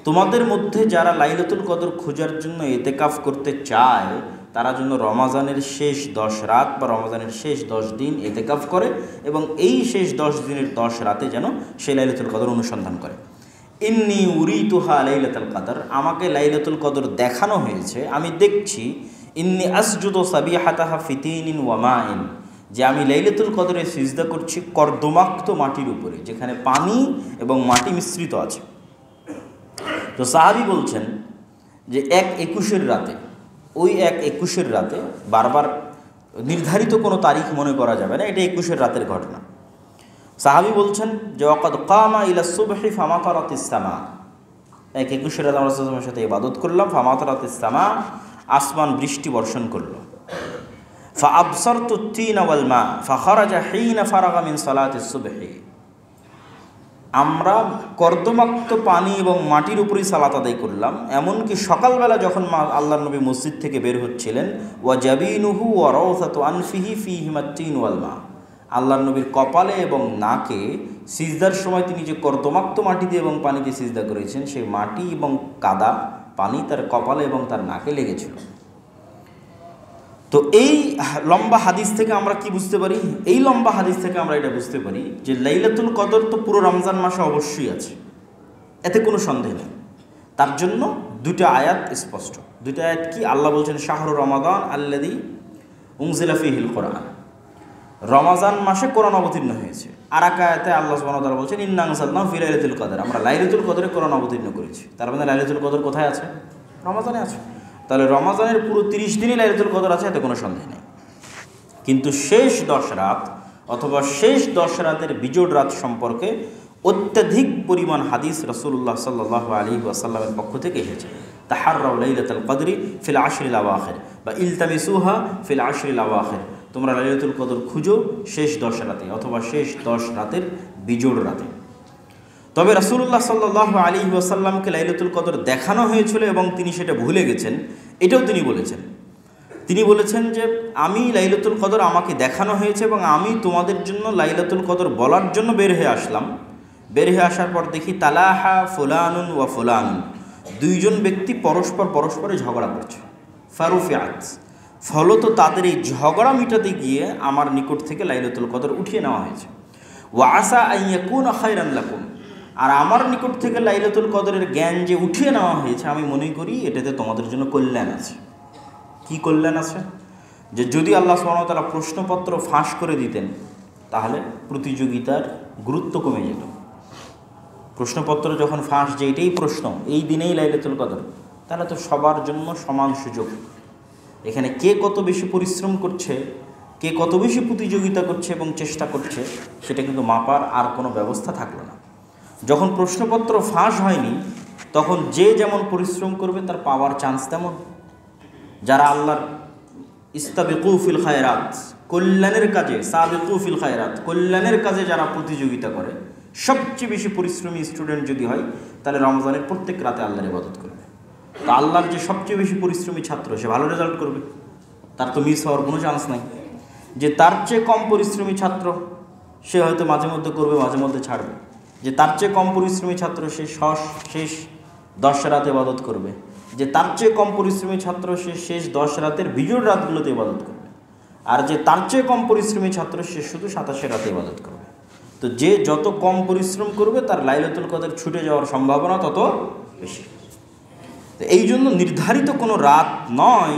তোমাদের মধ্যে যারা লাইলাতুল কদর খোঁজার জন্য ইতিকাফ করতে চায় তারা যেন রমাজানের শেষ 10 রাত বা রমাজানের শেষ 10 দিন ইতিকাফ করে এবং এই শেষ 10 দিনের 10 রাতে যেন সেই লাইলাতুল কদর অনুসন্ধান করে। ইন্নী উরিতুহা লাইলাতুল কদর, আমাকে লাইলাতুল কদর দেখানো হয়েছে, আমি দেখছি। ইন্নী আসজুদু সাবিহাতাহা ফিতিনিন ওয়া মাইন, যে আমি লাইলাতুল কদরে সিজদা করছি কর্দমাক্ত মাটির উপরে যেখানে পানি এবং মাটি মিশ্রিত আছে। তো সাহাবী বলছেন যে 1/21 রাতে, ওই 1/21 রাতে, বারবার নির্ধারিত কোনো তারিখ মনে করা যাবে না, এটা 21 রাতের ঘটনা। সাহাবী বলছেন যে ওয়াকাদ কামা ইলা সুবহি ফামাতারাতিস সামা, 1/21 রাতে আমরা রাসূলের সাথে ইবাদত করলাম। ফামাতারাতিস সামা, আসমান বৃষ্টি বর্ষণ করল। ফাআবসারতু তিনা ওয়াল মা ফাখারাজা হিনা ফারাগা মিন সালাতিস সুবহি, আমরা কর্দমাক্ত পানি এবং মাটির উপরেই সালাত আদায় করলাম। এমনকি সকালবেলা যখন আল্লাহর নবী মসজিদ থেকে বের হচ্ছিলেন, ওয়া জাবিনুহু ওয়া রাউসাতু আনফিহি ফীহিমা তিন ওয়াল মা, আল্লাহর নবীর কপালে এবং নাকে সিজদার সময় তিনি যে কর্দমাক্ত মাটি দিয়ে এবং পানি দিয়ে সিজদা করেছেন, সেই মাটি এবং কাদা পানি তার কপালে এবং তার নাকে লেগেছিল। তো এই লম্বা হাদিস থেকে আমরা কি বুঝতে পারি? এই লম্বা হাদিস থেকে আমরা এটা বুঝতে পারি যে লাইলাতুল কদর তো পুরো রমজান মাসে অবশ্যই আছে, এতে কোনো সন্দেহ নেই। তার জন্য দুটো আয়াত স্পষ্ট। দুটো আয়াত কি? আল্লাহ বলছেন শাহরু রমাদান আল্লাযী উনজিলা ফীহিল কোরআন, রমাজান মাসে কোরআন অবতীর্ণ হয়েছে। আর এক আয়াতে আল্লাহ সুবহানাহু ওয়া তাআলা বলছেন ইন্না আনজালনাহু ফি লাইলাতুল কদর, আমরা লাইলাতুল কদরে কোরআন অবতীর্ণ করেছি। তার মানে লাইলাতুল কদর কোথায় আছে? রমাজানে আছে। তাহলে রমাজানের পুরো 30 দিনই লাইলাতুল কদর আছে, এতে কোনো সন্দেহ নেই। কিন্তু শেষ 10 রাত অথবা শেষ 10 রাতের বিজোড় রাত সম্পর্কে অত্যাধিক পরিমাণ হাদিস রাসূলুল্লাহ সাল্লাল্লাহু আলাইহি ওয়াসাল্লামের পক্ষ থেকে এসেছে। তাহাররাউ লাইলাতুল কদরি ফিল আশরিল আওয়াখির বা ইলতামিসুহা ফিল আশরিল আওয়াখির, তোমরা লাইলাতুল কদর খুঁজো শেষ 10 রাতে অথবা শেষ 10 রাতের বিজোড় রাতে। তবে রাসূলুল্লাহ সাল্লাল্লাহু আলাইহি ওয়াসাল্লামকে লাইলাতুল কদর দেখানো হয়েছিল এবং তিনি সেটা ভুলে গেছেন, এটাও তিনি বলেছেন। তিনি বলেছেন যে আমি লাইলাতুল কদর আমাকে দেখানো হয়েছে এবং আমি তোমাদের জন্য লাইলাতুল কদর বলার জন্য বের হয়ে আসলাম। বের হয়ে আসার পর দেখি তালাহা ফুলানুন ওয়া ফুলানুন, দুইজন ব্যক্তি পরস্পরে ঝগড়া করছে। ফারুফিয়াত, ফলত তাদের এই ঝগড়া মিটাতে গিয়ে আমার নিকট থেকে লাইলাতুল কদর উঠিয়ে নেওয়া হয়েছে। ওয়া আসা আন ইয়াকুনা খায়রান লাকুম, আর আমার নিকট থেকে লাইলাতুল কদরের জ্ঞান যে উঠিয়ে নেওয়া হয়েছে আমি মনে করি এটাতে তোমাদের জন্য কল্যাণ আছে। কি কল্যাণ আছে? যে যদি আল্লাহ সুবহানাহু ওয়া তাআলা প্রশ্নপত্র ফাঁস করে দিতেন তাহলে প্রতিযোগিতার গুরুত্ব কমে যেত। প্রশ্নপত্র যখন ফাঁস, যে এটাই প্রশ্ন, এই দিনেই লাইলাতুল কদর, তাহলে তো সবার জন্য সমান সুযোগ। এখানে কে কত বেশি পরিশ্রম করছে, কে কত বেশি প্রতিযোগিতা করছে এবং চেষ্টা করছে, সেটা কিন্তু মাপার আর কোনো ব্যবস্থা থাকলো না। যখন প্রশ্নপত্র ফাঁস হয়নি তখন যে যেমন পরিশ্রম করবে তার পাওয়ার চান্স তেমন। যারা আল্লাহর ইস্তাবিকু ফিল খায়রাত, কল্যাণের কাজে, সাবিকু ফিল খায়রাত, কল্যাণের কাজে যারা প্রতিযোগিতা করে, সবচেয়ে বেশি পরিশ্রমী স্টুডেন্ট যদি হয় তাহলে রমজানের প্রত্যেক রাতে আল্লাহর ইবাদত করবে। তো আল্লাহর যে সবচেয়ে বেশি পরিশ্রমী ছাত্র সে ভালো রেজাল্ট করবে, তার তো মিস হওয়ার কোনো চান্স নাই। যে তার চেয়ে কম পরিশ্রমী ছাত্র সে হয়তো মাঝে মধ্যে করবে, মাঝে মধ্যে ছাড়বে। যে তার চেয়ে কম পরিশ্রমী ছাত্র সে শেষ 10 রাতে ইবাদত করবে। যে তার চেয়ে কম পরিশ্রমী ছাত্র সে শেষ 10 রাতের বিজোড় রাতগুলোতে ইবাদত করবে। আর যে তার চেয়ে কম পরিশ্রমী ছাত্র সে শুধু 27 রাতে ইবাদত করবে। তো যে যত কম পরিশ্রম করবে তার লাইলাতুল কদর ছুটে যাওয়ার সম্ভাবনা তত বেশি। তো এই জন্য নির্ধারিত কোনো রাত নয়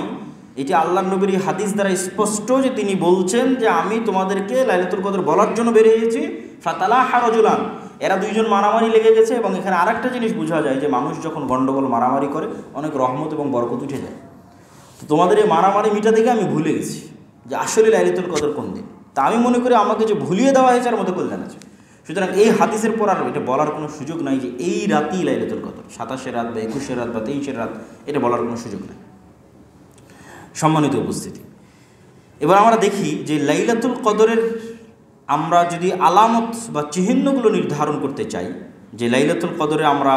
এটি আল্লাহর নবীর হাদিস দ্বারা স্পষ্ট যে তিনি বলছেন যে আমি তোমাদেরকে লাইলাতুল কদর বলার জন্য বেরিয়েছি। ফাতালাহা রাজুলান, এরা দুইজন মারামারি লেগে গেছে। এবং এখানে আরেকটা জিনিস বোঝা যায় যে মানুষ যখন গন্ডগোল মারামারি করে অনেক রহমত এবং বরকত উঠে যায়। তো তোমাদের এই মারামারি মিটা থেকে আমি ভুলে গেছি যে আসলে লাইলাতুল কদর কোন দিন। তা আমি মনে করি আমাকে যে ভুলিয়ে দেওয়া হয়েছে আর মধ্যে কল্যাণ আছে। সুতরাং এই হাদিসের পর আর এটা বলার কোনো সুযোগ নাই যে এই রাতই লাইলাতুল কদর, 27 রাত বা 21 রাত বা 23 রাত, এটা বলার কোনো সুযোগ নেই। সম্মানিত উপস্থিতি, এবার আমরা দেখি যে লাইলাতুল কদরের আমরা যদি আলামত বা চিহ্নগুলো নির্ধারণ করতে চাই, যে লাইলাতুল কদরে আমরা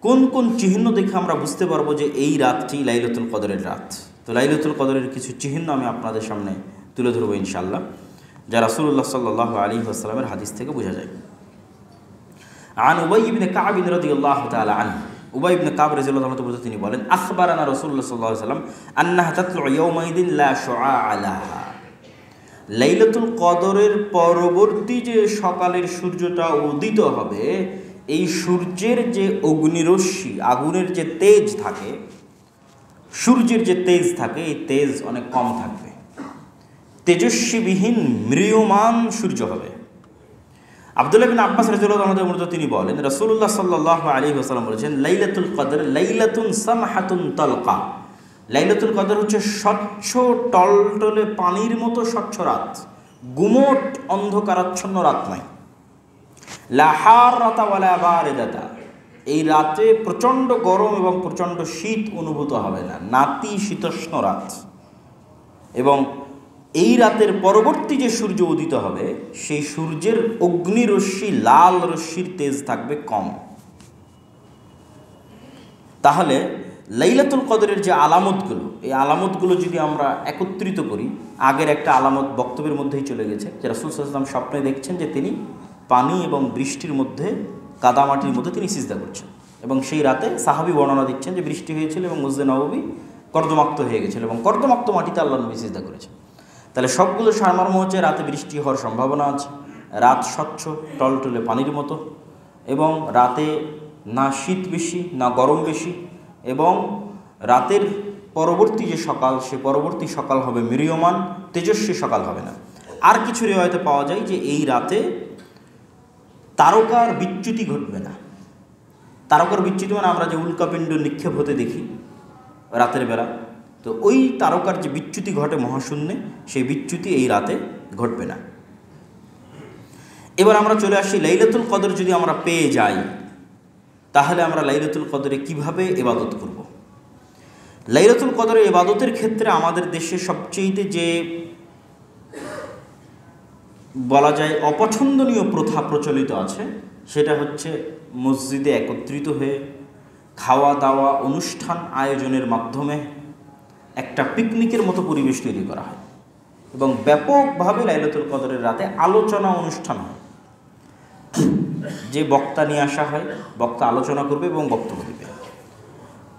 কোন কোন চিহ্ন দেখে আমরা বুঝতে পারবো যে এই রাতটি লাইলাতুল কদরের রাত। তো লাইলাতুল কদরের কিছু চিহ্ন আমি আপনাদের সামনে তুলে ধরবো ইনশাআল্লাহ, যা রাসূলুল্লাহ সাল্লাল্লাহু আলাইহি ওয়াসাল্লামের হাদিস থেকে বোঝা যায়। আন উবাই ইবনে কাব রাদিয়াল্লাহু তাআলা আনহু, উবাই ইবনে কাব রাদিয়াল্লাহু তাআলা বলতে তিনি বলেন, আখবারানা রাসূলুল্লাহ সাল্লাল্লাহু আলাইহি ওয়াসাল্লাম আন্নাহা তাতলু ইয়াওমাইদিন লা শুআ লাহা। লাইলাতুল কদরের পরবর্তী যে সকালের সূর্যটা উদিত হবে, এই সূর্যের যে অগ্নিরশ্মি, আগুনের যে তেজ থাকে, সূর্যের যে তেজ থাকে, এই তেজ অনেক কম থাকবে, তেজস্বীবিহীন ম্রিয়মান সূর্য হবে। আব্দুল্লাহ বিন আব্বাস রাদিয়াল্লাহু আনহু মূলত তিনি বলেন, রাসূলুল্লাহ সাল্লাল্লাহু আলাইহি ওয়াসাল্লাম বলেছেন, লাইলাতুল কদর লাইলাতুন সামহাতুন তালকা। লাইলাতুল কদর হচ্ছে স্বচ্ছ টলটলে পানির মতো স্বচ্ছ রাত, গুমট অন্ধকারাচ্ছন্ন রাত নয়। লা হারাতা ওয়ালা বারিদাতা, এই রাতে প্রচণ্ড গরম এবং প্রচণ্ড শীত অনুভূত হবে না, নাতি শীতোষ্ণ রাত। এবং এই রাতের পরবর্তী যে সূর্য উদিত হবে, সেই সূর্যের অগ্নিরশ্মি, লাল রশ্মির তেজ থাকবে কম। তাহলে লাইলাতুল কদরের যে আলামতগুলো, এই আলামতগুলো যদি আমরা একত্রিত করি, আগের একটা আলামত বক্তব্যের মধ্যেই চলে গেছে যে রাসূল সাল্লাল্লাহু আলাইহি ওয়াসাল্লাম স্বপ্নে দেখছেন যে তিনি পানি এবং বৃষ্টির মধ্যে, কাদামাটির মধ্যে তিনি সিজদা করছেন। এবং সেই রাতে সাহাবী বর্ণনা দিচ্ছেন যে বৃষ্টি হয়েছিল এবং মসজিদে নববী কর্দমাক্ত হয়ে গেছিল এবং কর্দমাক্ত মাটিতে আল্লাহ নবী সিজদা করেছেন। তাহলে সবগুলো সারমর্ম হচ্ছে রাতে বৃষ্টি হওয়ার সম্ভাবনা আছে, রাত স্বচ্ছ টলটলে পানির মতো, এবং রাতে না শীত বেশি না গরম বেশি, এবং রাতের পরবর্তী যে সকাল, সে পরবর্তী সকাল হবে ম্রিয়মান, তেজস্বী সকাল হবে না। আর কিছু রিওয়ায়াতে পাওয়া যায় যে এই রাতে তারকার বিচ্যুতি ঘটবে না। তারকার বিচ্যুতি মানে আমরা যে উল্কাপিণ্ড নিক্ষেপ হতে দেখি রাতের বেলা, তো ওই তারকার যে বিচ্যুতি ঘটে মহাশূন্যে, সেই বিচ্যুতি এই রাতে ঘটবে না। এবার আমরা চলে আসি লাইলাতুল কদর যদি আমরা পেয়ে যাই, তাহলে আমরা লাইলাতুল কদরে কিভাবে ইবাদত করব। লাইলাতুল কদরের ইবাদতের ক্ষেত্রে আমাদের দেশে সবচেয়ে যে বলা যায় অপছন্দনীয় প্রথা প্রচলিত আছে, সেটা হচ্ছে মসজিদে একত্রিত হয়ে খাওয়া দাওয়া অনুষ্ঠান আয়োজনের মাধ্যমে একটা পিকনিকের মতো পরিবেশ তৈরি করা হয় এবং ব্যাপকভাবে লাইলাতুল কদরের রাতে আলোচনা অনুষ্ঠান হয়। যে বক্তা নিয়ে আসা হয়, বক্তা আলোচনা করবে এবং বক্তব্য দেবে।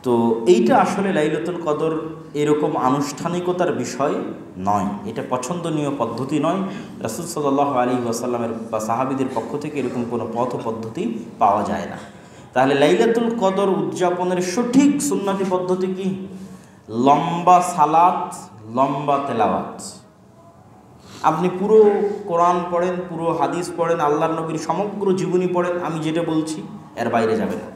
তো এইটা আসলে লাইলাতুল কদর এরকম আনুষ্ঠানিকতার বিষয় নয়, এটা পছন্দনীয় পদ্ধতি নয়। রাসূল সাল্লাল্লাহু আলাইহি ওয়াসাল্লামের বা সাহাবীদের পক্ষ থেকে এরকম কোনো পথ পদ্ধতি পাওয়া যায় না। তাহলে লাইলাতুল কদর উদযাপনের সঠিক সুন্নতি পদ্ধতি কি? লম্বা সালাত, লম্বা তেলাওয়াত। আপনি পুরো কোরআন পড়েন, পুরো হাদিস পড়েন, আল্লাহর নবীর সমগ্র জীবনী পড়েন, আমি যেটা বলছি এর বাইরে যাবেন না।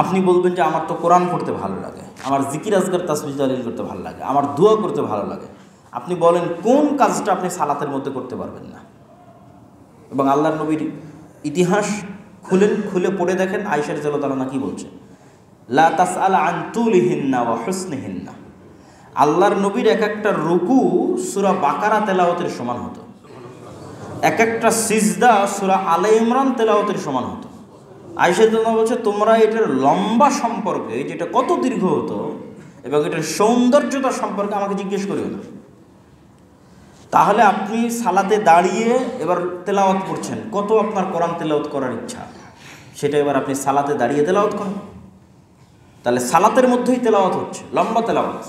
আপনি বলবেন যে আমার তো কোরআন পড়তে ভালো লাগে, আমার জিকির আজকার তাসবিহ তাহলিল করতে ভালো লাগে, আমার দোয়া করতে ভালো লাগে। আপনি বলেন কোন কাজটা আপনি সালাতের মধ্যে করতে পারবেন না? এবং আল্লাহর নবীর ইতিহাস খুলে পড়ে দেখেন, আয়েশা রাদিয়াল্লাহু তাআলা কি বলছে, লা তাসআল আন তুলিহিন্না ওয়া হুসনিহিন্না। আল্লাহর নবীর এক একটা রুকু সূরা বাকারা তেলাওয়াতের সমান হতো, এক একটা সিজদা সূরা আলে ইমরান তেলাওয়াতের সমান হতো। আয়েশা রাদিয়াল্লাহু বলছে, তোমরা এটার লম্বা সম্পর্কে, যেটা কত দীর্ঘ হতো এবং এটার সৌন্দর্যতা সম্পর্কে আমাকে জিজ্ঞেস করিও না। তাহলে আপনি সালাতে দাঁড়িয়ে এবার তেলাওয়াত করছেন, কত আপনার কোরআন তেলাওয়াত করার ইচ্ছা, সেটা এবার আপনি সালাতে দাঁড়িয়ে তেলাওয়াত করেন। তাহলে সালাতের মধ্যেই তেলাওয়াত হচ্ছে, লম্বা তেলাওয়াত।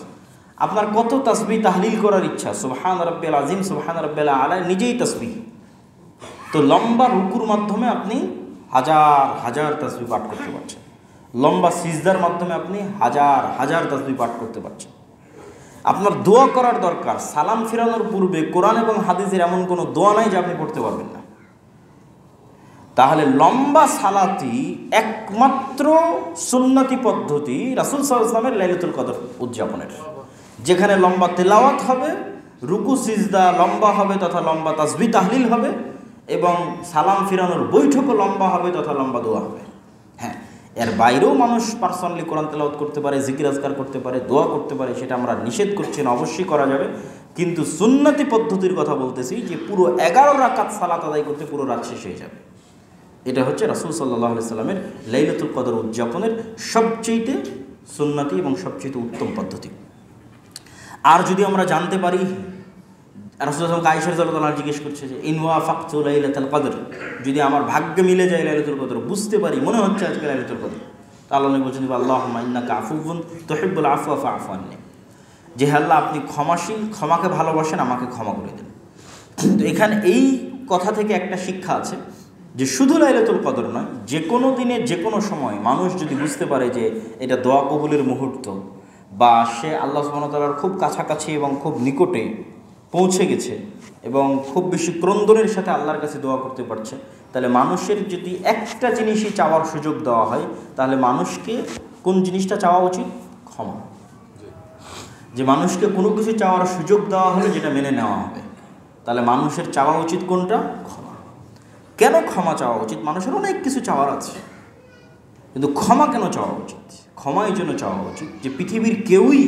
আপনার কত তাসবিহ তাহলিল করার ইচ্ছা, সুবহান রাব্বিয়াল আযীম, সুবহান রাব্বিয়াল আলা, নিজেই তাসবিহ। তো লম্বা রুকুর মাধ্যমে আপনি হাজার হাজার তাসবিহ পাঠ করতে পারছেন। লম্বা সিজদার মাধ্যমে আপনি হাজার হাজার তাসবিহ পাঠ করতে পারছেন। আপনার দোয়া করার দরকার, সালাম ফিরানোর পূর্বে কোরআন এবং হাদিসের এমন কোনো দোয়া নাই যে আপনি পড়তে পারবেন না। তাহলে লম্বা সালাতি একমাত্র সুন্নতি পদ্ধতি রাসূল সাল্লাল্লাহু আলাইহি ওয়াসাল্লামের লাইলাতুল কদর উদযাপনের, যেখানে লম্বা তেলাওয়াত হবে, রুকু সিজদা লম্বা হবে তথা লম্বা তাসবিহ তাহলিল হবে, এবং সালাম ফিরানোর বৈঠকও লম্বা হবে তথা লম্বা দোয়া হবে। হ্যাঁ, এর বাইরেও মানুষ পার্সোনালি কোরআন তেলাওয়াত করতে পারে, জিকির আজকার করতে পারে, দোয়া করতে পারে, সেটা আমরা নিষেধ করছি না, অবশ্যই করা যাবে। কিন্তু সুন্নতি পদ্ধতির কথা বলতেছি যে পুরো 11 রাকাত সালাত আদায় করতে পুরো রাত শেষ হয়ে যাবে। এটা হচ্ছে রাসূল সাল্লাল্লাহু আলাইহি সাল্লামের লাইলাতুল কদর উদযাপনের সবচেয়ে সুন্নতি এবং সবচেয়ে উত্তম পদ্ধতি। আর যদি আমরা জানতে পারি, রাসূল সাল্লাল্লাহু আলাইহি আয়েশা রাদিয়াল্লাহু আনহা জিজ্ঞেস করছে যে ইন ওয়াফাকতু লাইলাতুল কদর, যদি আমার ভাগ্যে মিলে যায় লাইলাতুল কদর, বুঝতে পারি মনে হচ্ছে আজকে লাইলাতুল কদর, তাহলে আল্লাহ বলছেন আল্লাহুম্মা ইন্নাকা আফুউন তুহিব্বুল আফওয়া ফাআফু আন্নি, যে আল্লাহ আপনি ক্ষমাশীল, ক্ষমাকে ভালোবাসেন, আমাকে ক্ষমা করে দেন। তো এখানে এই কথা থেকে একটা শিক্ষা আছে যে শুধু লাইলাতুল কদর নয়, যে কোনো দিনে যে কোনো সময় মানুষ যদি বুঝতে পারে যে এটা দোয়া কবুলের মুহূর্ত, বা সে আল্লাহ সুবহানাহু ওয়া তাআলার খুব কাছাকাছি এবং খুব নিকটে পৌঁছে গেছে এবং খুব বেশি ক্রন্দনের সাথে আল্লাহর কাছে দোয়া করতে পারছে, তাহলে মানুষের যদি একটা জিনিসই চাওয়ার সুযোগ দেওয়া হয়, তাহলে মানুষকে কোন জিনিসটা চাওয়া উচিত? ক্ষমা। যে মানুষকে কোনো কিছু চাওয়ার সুযোগ দেওয়া হলে যেটা মেনে নেওয়া হবে, তাহলে মানুষের চাওয়া উচিত কোনটা? ক্ষমা। কেন ক্ষমা চাওয়া উচিত? মানুষের অনেক কিছু চাওয়ার আছে, কিন্তু ক্ষমা কেন চাওয়া উচিত? ক্ষমা এই জন্য চাওয়া উচিত যে পৃথিবীর কেউই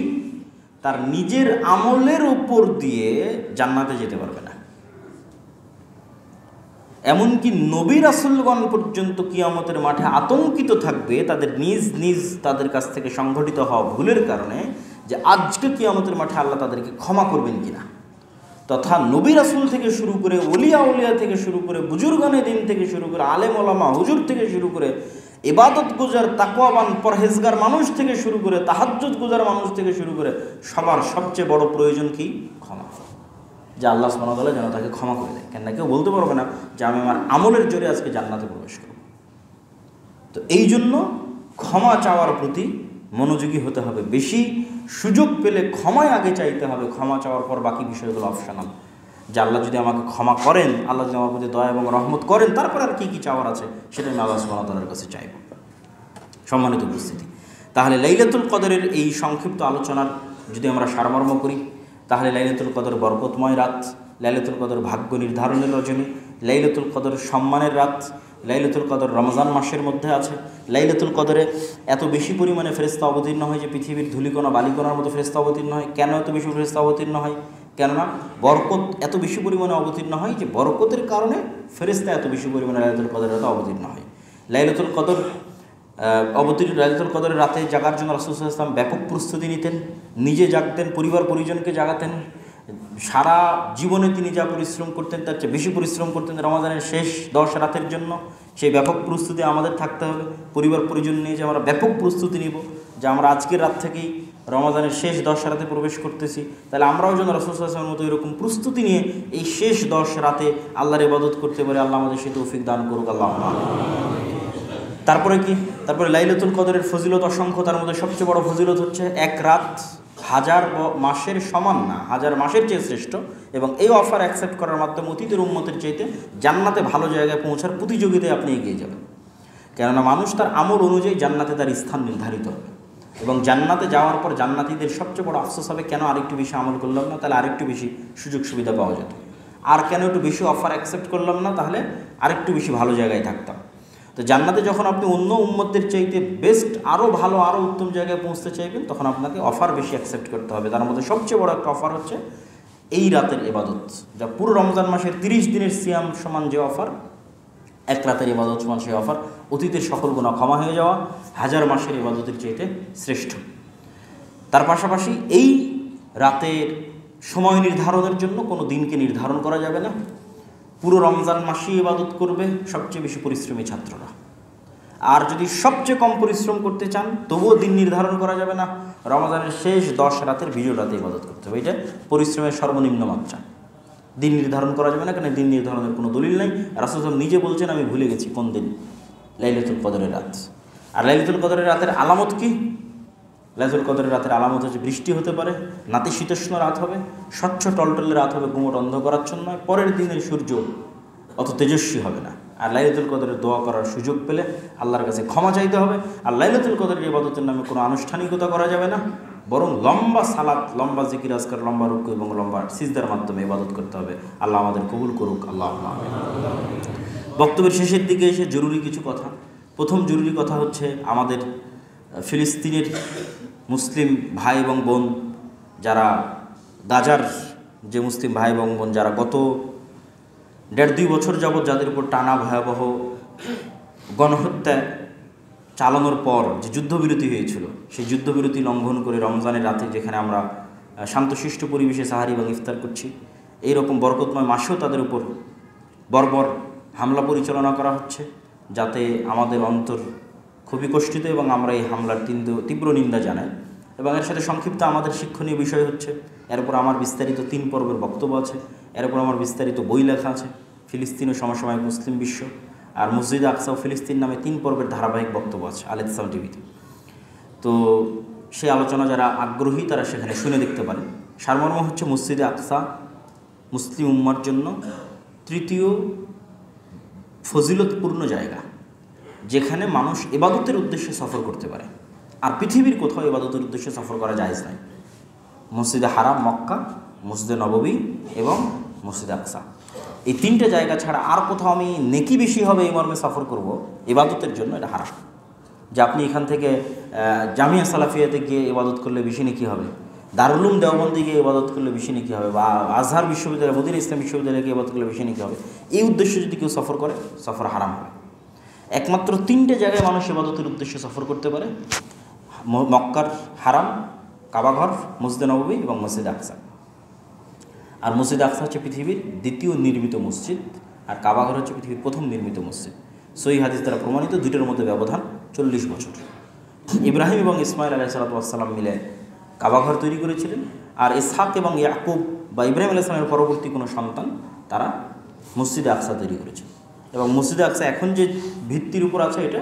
তার নিজের আমলের উপর দিয়ে জান্নাতে যেতে পারবে না। এমনকি নবী রাসূলগণ পর্যন্ত কিয়ামতের মাঠে আতঙ্কিত থাকবে তাদের নিজ নিজ তাদের কাছ থেকে সংঘটিত হওয়া ভুলের কারণে, যে আজকে কিয়ামতের মাঠে আল্লাহ তাদেরকে ক্ষমা করবেন কিনা। তথা নবী রাসূল থেকে শুরু করে ওলিয়া উলিয়া থেকে শুরু করে বুজুর্গানে দিন থেকে শুরু করে আলেম ওলামা হুজুর থেকে শুরু করে ইবাদত গুজার তাকওয়াবান পরহেজগার মানুষ থেকে শুরু করে তাহাজ্জুদ গুজার মানুষ থেকে শুরু করে সবার সবচেয়ে বড় প্রয়োজন কি? ক্ষমা। যে আল্লাহ সুবহানাহু ওয়া তাআলা যেন তাকে ক্ষমা করে দেয়। কেন না কেউ বলতে পারবে না যে আমি আমার আমলের জোরে আজকে জান্নাতে প্রবেশ করব। তো এই জন্য ক্ষমা চাওয়ার প্রতি মনোযোগী হতে হবে। বেশি সুযোগ পেলে ক্ষমায় আগে চাইতে হবে, ক্ষমা চাওয়ার পর বাকি বিষয়গুলো অপশনাল। যে আল্লাহ যদি আমাকে ক্ষমা করেন, আল্লাহ যদি আমার প্রতি দয়া এবং রহমত করেন, তারপর আর কী কী চাওয়ার আছে সেটা আমি আল্লাহ সুবহানাহু ওয়া তাআলার কাছে চাইব। সম্মানিত উপস্থিতি, তাহলে লাইলাতুল কদরের এই সংক্ষিপ্ত আলোচনার যদি আমরা সারমর্ম করি, তাহলে লাইলাতুল কদর বরকতময় রাত, লাইলাতুল কদর ভাগ্য নির্ধারণের রজনী, লাইলাতুল কদর সম্মানের রাত, লাইলাতুল কদর রমজান মাসের মধ্যে আছে। লাইলাতুল কদরে এত বেশি পরিমাণে ফেরেশতা অবতীর্ণ হয় যে পৃথিবীর ধূলিকণা বালিকণার মতো ফেরেশতা অবতীর্ণ হয়। কেন এত বেশি ফেরেশতা অবতীর্ণ হয়? কেননা বরকত এত বেশি পরিমাণে অবতীর্ণ হয় যে বরকতের কারণে ফেরেশতা এত বেশি পরিমাণে লাইলাতুল কদরের রাতে অবতীর্ণ হয়। লাইলাতুল কদর লাইলাতুল কদরের রাতে জাগার জন্য রাসূল সাল্লাল্লাহু আলাইহি ওয়াসাল্লাম ব্যাপক প্রস্তুতি নিতেন, নিজে জাগতেন, পরিবার পরিজনকে জাগাতেন। সারা জীবনে তিনি যা পরিশ্রম করতেন তার চেয়ে বেশি পরিশ্রম করতেন রমজানের শেষ 10 রাতের জন্য। সেই ব্যাপক প্রস্তুতি আমাদের থাকতে হবে। পরিবার পরিজন নিয়ে যে আমরা ব্যাপক প্রস্তুতি নিব, যে আমরা আজকের রাত থেকেই রমজানের শেষ 10 রাতে প্রবেশ করতেছি, তাহলে আমরাও যেন রাসূল সাল্লাল্লাহু আলাইহি ওয়াসাল্লামের মতো এরকম প্রস্তুতি নিয়ে এই শেষ 10 রাতে আল্লাহর ইবাদত করতে পারি। আল্লাহ আমাদের সেই তৌফিক দান করুক, আল্লাহুম্মা আমিন। তারপরে কি? তারপরে লাইলাতুল কদরের ফজিলত অসংখ্য। তার মধ্যে সবচেয়ে বড় ফজিলত হচ্ছে এক রাত 1000 মাসের সমান না, 1000 মাসের চেয়ে শ্রেষ্ঠ। এবং এই অফার অ্যাকসেপ্ট করার মাধ্যমে অতীতের উম্মতের চাইতে জান্নাতে ভালো জায়গায় পৌঁছার প্রতিযোগিতায় আপনি এগিয়ে যাবেন। কেননা মানুষ তার আমল অনুযায়ী জান্নাতে তার স্থান নির্ধারিত হবে। এবং জান্নাতে যাওয়ার পর জান্নাতীদের সবচেয়ে বড় আফসোস হবে, কেন আরেকটু বেশি আমল করলাম না, তাহলে আরেকটু বেশি সুযোগ সুবিধা পাওয়া যেত। আর কেন একটু বেশি অফার অ্যাকসেপ্ট করলাম না, তাহলে আরেকটু বেশি ভালো জায়গায় থাকতাম। তো জান্নাতে যখন আপনি অন্য উম্মতদের চাইতে বেস্ট, আরও ভালো, আরও উত্তম জায়গায় পৌঁছতে চাইবেন, তখন আপনাকে অফার বেশি অ্যাকসেপ্ট করতে হবে। তার মধ্যে সবচেয়ে বড় একটা অফার হচ্ছে এই রাতের ইবাদত, যা পুরো রমজান মাসের 30 দিনের সিয়াম সমান যে অফার, এক রাতের ইবাদত সমান সেই অফার। অতীতের সকল গুনাহ ক্ষমা হয়ে যাওয়া 1000 মাসের ইবাদতের চাইতে শ্রেষ্ঠ। তার পাশাপাশি এই রাতের সময় নির্ধারণের জন্য কোনো দিনকে নির্ধারণ করা যাবে না। পুরো রমজান মাসে ইবাদত করবে সবচেয়ে বেশি পরিশ্রমী ছাত্ররা। আর যদি সবচেয়ে কম পরিশ্রম করতে চান, তবুও দিন নির্ধারণ করা যাবে না। রমজানের শেষ 10 রাতের বিজয় রাতে ইবাদত করতে হবে। এটা পরিশ্রমের সর্বনিম্ন মাত্রা। দিন নির্ধারণ করা যাবে না, কারণ দিন নির্ধারণের কোনো দলিল নেই। রাসূল সাল্লাল্লাহু আলাইহি ওয়াসাল্লাম নিজে বলছেন, আমি ভুলে গেছি কোন দিন লাইলাতুল কদরের রাত। আর লাইলাতুল কদরের রাতের আলামত কি? লাইলাতুল কদরের রাতের আলামত হচ্ছে বৃষ্টি হতে পারে, নাতিশীতোষ্ণ রাত হবে, স্বচ্ছ টলটলে রাত হবে, গুমট অন্ধকারাচ্ছন্ন নয়, পরের দিনের সূর্য অত তেজস্বী হবে না। আর লাইলাতুল কদরের দোয়া করার সুযোগ পেলে আল্লাহর কাছে ক্ষমা চাইতে হবে। আর লাইলাতুল কদরের ইবাদতের নামে কোনো আনুষ্ঠানিকতা করা যাবে না, বরং লম্বা সালাত, লম্বা জিকির আজকার, লম্বা রুকু এবং লম্বা সিজদার মাধ্যমে ইবাদত করতে হবে। আল্লাহ আমাদের কবুল করুক, আল্লাহ আমিন। বক্তব্যের শেষের দিকে এসে জরুরি কিছু কথা। প্রথম জরুরি কথা হচ্ছে আমাদের ফিলিস্তিনের মুসলিম ভাই এবং বোন যারা, গাজার যে মুসলিম ভাই এবং বোন যারা গত 1.5-2 বছর যাবৎ যাদের উপর টানা ভয়াবহ গণহত্যা চালানোর পর যে যুদ্ধবিরতি হয়েছিল, সেই যুদ্ধবিরতি লঙ্ঘন করে রমজানের রাতে যেখানে আমরা শান্তশিষ্ট পরিবেশে সাহারি এবং ইফতার করছি, এইরকম বরকতময় মাসেও তাদের উপর বর্বর হামলা পরিচালনা করা হচ্ছে, যাতে আমাদের অন্তর খুবই কষ্টিত এবং আমরা এই হামলার তীব্র নিন্দা জানাই। এবং এর সাথে সংক্ষিপ্ত আমাদের শিক্ষণীয় বিষয় হচ্ছে, এরপর আমার বিস্তারিত 3 পর্বের বক্তব্য আছে, এরপর আমার বিস্তারিত বই লেখা আছে, ফিলিস্তিন ও সমসাময়িক মুসলিম বিশ্ব আর মসজিদে আকসা ও ফিলিস্তিন নামে 3 পর্বের ধারাবাহিক বক্তব্য আছে আল ইতিসাম টিভিতে। তো সেই আলোচনা যারা আগ্রহী তারা সেখানে শুনে দেখতে পারেন। সারমর্ম হচ্ছে, মসজিদে আকসা মুসলিম উম্মার জন্য 3য় ফজিলতপূর্ণ জায়গা, যেখানে মানুষ ইবাদতের উদ্দেশ্যে সফর করতে পারে। আর পৃথিবীর কোথাও ইবাদতের উদ্দেশ্যে সফর করা জায়েজ নাই। মসজিদে হারাম মক্কা, মসজিদে নববী এবং মসজিদে আকসা, এই 3টে জায়গা ছাড়া আর কোথাও আমি নেকি বেশি হবে এই মর্মে সফর করব ইবাদতের জন্য, এটা হারাম। যে আপনি এখান থেকে জামিয়া সালাফিয়াতে গিয়ে ইবাদত করলে বেশি নেকি হবে, দারুল উলুম দেওবন্দে গিয়ে ইবাদত করলে বেশি নেকি হবে, বা আজহার বিশ্ববিদ্যালয়, মদিনা ইসলাম বিশ্ববিদ্যালয়ে গিয়ে ইবাদত করলে বেশি নেকি হবে, এই উদ্দেশ্যে যদি কেউ সফর করে, সফর হারাম হবে। একমাত্র 3টে জায়গায় মানুষ ইবাদতের উদ্দেশ্যে সফর করতে পারে: মক্কার হারাম, কাবাঘর, মসজিদে নববী এবং মসজিদে আকসা। আর মসজিদে আকসা হচ্ছে পৃথিবীর 2য় নির্মিত মসজিদ, আর কাবাঘর হচ্ছে পৃথিবীর 1ম নির্মিত মসজিদ। সহিহ হাদিস দ্বারা প্রমাণিত, 2টোর মধ্যে ব্যবধান 40 বছর। ইব্রাহিম এবং ইসমাইল আলাইহিসসালাম মিলে কাবাঘর তৈরি করেছিলেন, আর ইসহাক এবং ইয়াকুব বা ইব্রাহিম আলাইহিস সালামের পরবর্তী কোনো সন্তান তারা মসজিদে আকসা তৈরি করেছেন। এবং মসজিদে আকসা এখন যে ভিত্তির উপর আছে, এটা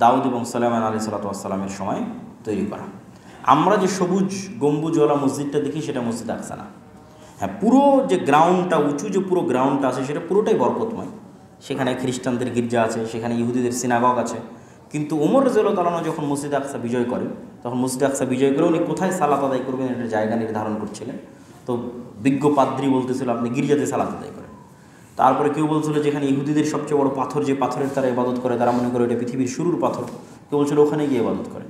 দাউদ এবং সুলাইমান আলাইহিসসালামের সময় তৈরি করা। আমরা যে সবুজ গম্বুজওয়ালা মসজিদটা দেখি, সেটা মসজিদে আকসা না। হ্যাঁ, পুরো যে গ্রাউন্ডটা, উঁচু যে পুরো গ্রাউন্ডটা আছে, সেটা পুরোটাই বরকতময়। সেখানে খ্রিস্টানদের গির্জা আছে, সেখানে ইহুদিদের সিনাগগ আছে। কিন্তু ওমর রাদিয়াল্লাহু তাআলা যখন মসজিদে আকসা বিজয় করেন, তখন মসজিদে আকসা বিজয় করে উনি কোথায় সালাত আদায় করবেন এটা জায়গা নির্ধারণ করছিলেন। তো বিজ্ঞ পাদ্রী বলতেছিল, আপনি গির্জাতে সালাত আদায় করেন। তারপরে কেউ বলছিল, যেখানে ইহুদিদের সবচেয়ে বড় পাথর, যে পাথরের তারা ইবাদত করে, তারা মনে করে এটা পৃথিবীর শুরুর পাথর, কেউ বলছিল ওখানে গিয়ে ইবাদত করে।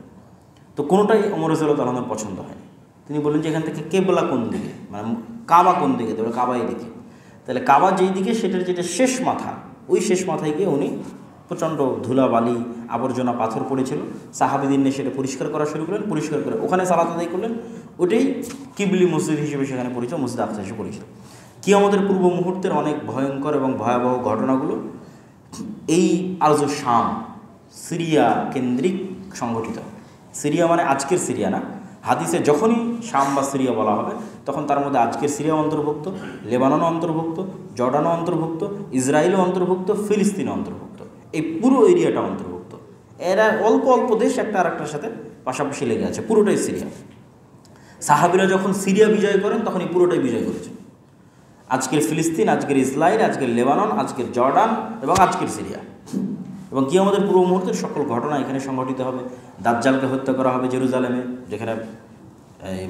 তো কোনোটাই ওমর রাদিয়াল্লাহু তাআলার পছন্দ হয়নি। তিনি বললেন যে এখান থেকে কেবলা কোন দিকে, মানে কাবা কোন দিকে, তবে কাবাই দিকে। তাহলে কাবা যেই দিকে, সেটার যেটা শেষ মাথা, ওই শেষ মাথায় গিয়ে উনি প্রচণ্ড ধুলাবালি আবর্জনা পাথর পড়েছিল, সাহাবীদের নিয়ে সেটা পরিষ্কার করা শুরু করলেন। পরিষ্কার করে ওখানে সালাত আদায় করলেন। ওটাই কিবলি মসজিদ হিসেবে সেখানে পরিচিত, মসজিদ আকসা হিসেবে পরিচিত। কিয়ামতের পূর্ব মুহূর্তের অনেক ভয়ঙ্কর এবং ভয়াবহ ঘটনাগুলো এই আরজ শাম, সিরিয়া কেন্দ্রিক সংঘটিত। সিরিয়া মানে আজকের সিরিয়া না, হাদিসে যখনই শাম বা সিরিয়া বলা হবে, তখন তার মধ্যে আজকের সিরিয়া অন্তর্ভুক্ত, লেবাননও অন্তর্ভুক্ত, জর্ডানও অন্তর্ভুক্ত, ইসরায়েলও অন্তর্ভুক্ত, ফিলিস্তিনও অন্তর্ভুক্ত। এই পুরো এরিয়াটা অন্তর্ভুক্ত। এরা অল্প অল্প দেশ একটা আরেকটার সাথে পাশাপাশি লেগে আছে, পুরোটাই সিরিয়া। সাহাবীরা যখন সিরিয়া বিজয় করেন, তখন এই পুরোটাই বিজয় করেছেন। আজকের ফিলিস্তিন, আজকের ইসরায়েল, আজকের লেবানন, আজকের জর্ডান এবং আজকের সিরিয়া। এবং কিয়ামতের পূর্ব মুহূর্তের সকল ঘটনা এখানে সংঘটিত হবে। দাজ্জালকে হত্যা করা হবে জেরুজালেমে, যেখানে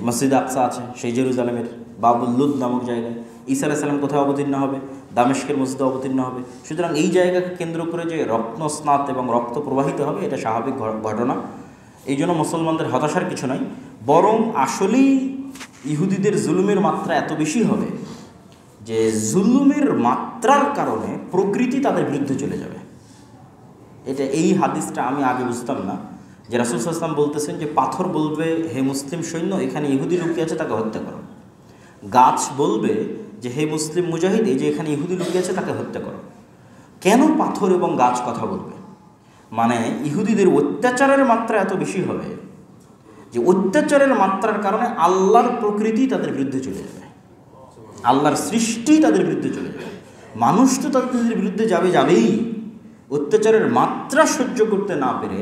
মসজিদ আকসা আছে, সেই জেরুজালেমের বাবুল লুদ নামক জায়গায়। ঈসা আলাইহিস সালাম কোথায় অবতীর্ণ হবে? দামেস্কের মসজিদে অবতীর্ণ হবে। সুতরাং এই জায়গাকে কেন্দ্র করে যে রত্নস্নাত এবং রক্ত প্রবাহিত হবে, এটা স্বাভাবিক ঘটনা। এই জন্য মুসলমানদের হতাশার কিছু নাই, বরং আসলেই ইহুদিদের জুলুমের মাত্রা এত বেশি হবে যে জুলুমের মাত্রার কারণে প্রকৃতি তাদের বিরুদ্ধে চলে যাবে। এটা এই হাদিসটা আমি আগে বুঝতাম না, যে রাসূল সাল্লাল্লাহু আলাইহি ওয়াসাল্লাম বলতেছেন যে পাথর বলবে, হে মুসলিম সৈন্য, এখানে ইহুদি লুকিয়ে আছে, তাকে হত্যা করো। গাছ বলবে যে হে মুসলিম মুজাহিদ, এই যে এখানে ইহুদি লুকিয়ে আছে, তাকে হত্যা করো। কেন পাথর এবং গাছ কথা বলবে? মানে ইহুদিদের অত্যাচারের মাত্রা এত বেশি হবে যে অত্যাচারের মাত্রার কারণে আল্লাহর প্রকৃতি তাদের বিরুদ্ধে চলে যাবে, আল্লাহর সৃষ্টি তাদের বিরুদ্ধে চলে যাবে। মানুষ তো তাদের বিরুদ্ধে যাবেই। অত্যাচারের মাত্রা সহ্য করতে না পেরে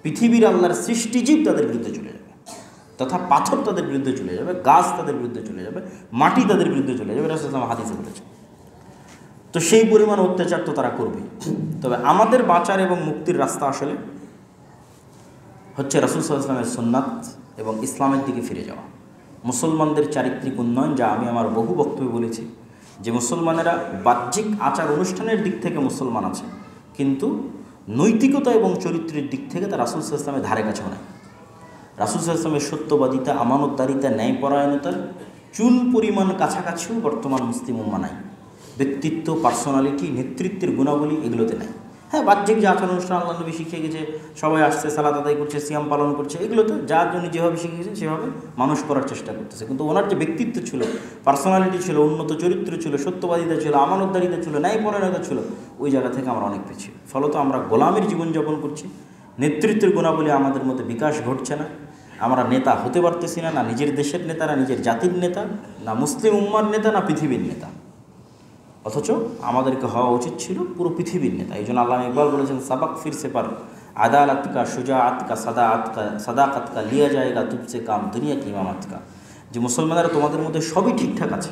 পৃথিবীর আল্লাহর সৃষ্টিজীব তাদের বিরুদ্ধে চলে যাবে, তথা পাথর তাদের বিরুদ্ধে চলে যাবে, গাছ তাদের বিরুদ্ধে চলে যাবে, মাটি তাদের বিরুদ্ধে চলে যাবে। রাসূল সাল্লাল্লাহু আলাইহি ওয়াসাল্লাম হাদিসে বলেছে। তো সেই পরিমাণ অত্যাচার তো তারা করবে। তবে আমাদের বাঁচার এবং মুক্তির রাস্তা আসলে হচ্ছে রাসূল সাল্লাল্লাহু আলাইহি ওয়াসাল্লামের সুন্নাত এবং ইসলামের দিকে ফিরে যাওয়া, মুসলমানদের চারিত্রিক উন্নয়ন। যা আমি আমার বহু বক্তব্যে বলেছি যে মুসলমানেরা বাহ্যিক আচার অনুষ্ঠানের দিক থেকে মুসলমান আছে, কিন্তু নৈতিকতা এবং চরিত্রের দিক থেকে তা রাসূল সাল্লাল্লাহু আলাইহি ওয়াসাল্লামের ধারে কাছেও নাই। রাসূল সাল্লাল্লাহু আলাইহি ওয়াসাল্লামের সত্যবাদিতা, আমানতদারিতা, ন্যায়পরায়ণতার চুল পরিমাণ কাছাকাছিও বর্তমান মুসলিম উম্মাহ নাই। ব্যক্তিত্ব, পার্সোনালিটি, নেতৃত্বের গুণাবলী এগুলোতে নাই। হ্যাঁ, বাহ্যিক যে আচার অনুষ্ঠান আল্লাহ নবী শিখিয়ে গেছে, সবাই আসছে, সালাত আদায় করছে, সিয়াম পালন করছে, এগুলোতে যার জন্য যেভাবে শিখে গেছেন সেভাবে মানুষ করার চেষ্টা করতেছে। কিন্তু ওনার যে ব্যক্তিত্ব ছিল, পার্সোনালিটি ছিল, উন্নত চরিত্র ছিল, সত্যবাদিতা ছিল, আমানতদারিতা ছিল, ন্যায়পরায়ণতা ছিল, ওই জায়গা থেকে আমরা অনেক পিছিয়ে। ফলত আমরা গোলামের জীবনযাপন করছি, নেতৃত্বের গুণাবলী আমাদের মধ্যে বিকাশ ঘটছে না, আমরা নেতা হতে পারতেছি না, না নিজের দেশের নেতা, না নিজের জাতির নেতা, না মুসলিম উম্মার নেতা, না পৃথিবীর নেতা। অথচ আমাদেরকে হওয়া উচিত ছিল পুরো পৃথিবীর নেতা। এই জন্য আল্লাহ ইকবাল বলেছেন, সাবাক ফিরসে পার আদালত কা, সুজাআত কা, সাদাকাত কা, লিয়া যায়গা তুবসে কাম দুনিয়া কি ইমামাত কা। যে মুসলমানেরা তোমাদের মধ্যে সবই ঠিকঠাক আছে,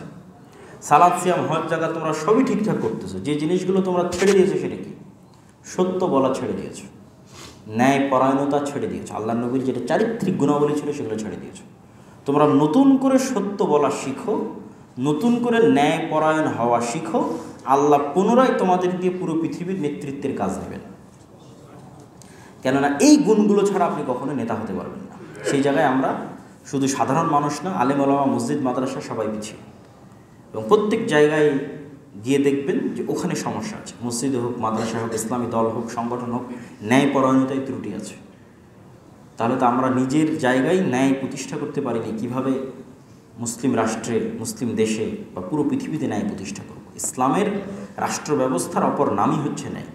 সালাত সিয়াম হজ জাকাত তোমরা সবই ঠিকঠাক করতেছো, যে জিনিসগুলো তোমরা ছেড়ে দিয়েছো সেটা কি? সত্য বলা ছেড়ে দিয়েছো, ন্যায় পরায়ণতা ছেড়ে দিয়েছো, আল্লাহ নবীর যেটা চারিত্রিক গুণাবলী ছিল সেগুলো ছেড়ে দিয়েছো। তোমরা নতুন করে সত্য বলা শিখো, নতুন করে ন্যায় পরায়ণ হওয়া শিখো, আল্লাহ পুনরায় তোমাদের দিয়ে পুরো পৃথিবীর নেতৃত্বের কাজ নেবেন। কেননা এই গুণগুলো ছাড়া আপনি কখনো নেতা হতে পারবেন না। সেই জায়গায় আমরা শুধু সাধারণ মানুষ না, আলেম ওলামা, মসজিদ মাদ্রাসা সবাই পিছিয়ে। এবং প্রত্যেক জায়গায় গিয়ে দেখবেন যে ওখানে সমস্যা আছে। মসজিদে হোক, মাদ্রাসা হোক, ইসলামী দল হোক, সংগঠন হোক, ন্যায় পরায়ণতায় ত্রুটি আছে। তাহলে তো আমরা নিজের জায়গায় ন্যায় প্রতিষ্ঠা করতে পারিনি, কীভাবে মুসলিম রাষ্ট্রে, মুসলিম দেশে বা পুরো পৃথিবীতে ন্যায় প্রতিষ্ঠা করব? ইসলামের রাষ্ট্র ব্যবস্থার অপর নামই হচ্ছে ন্যায়,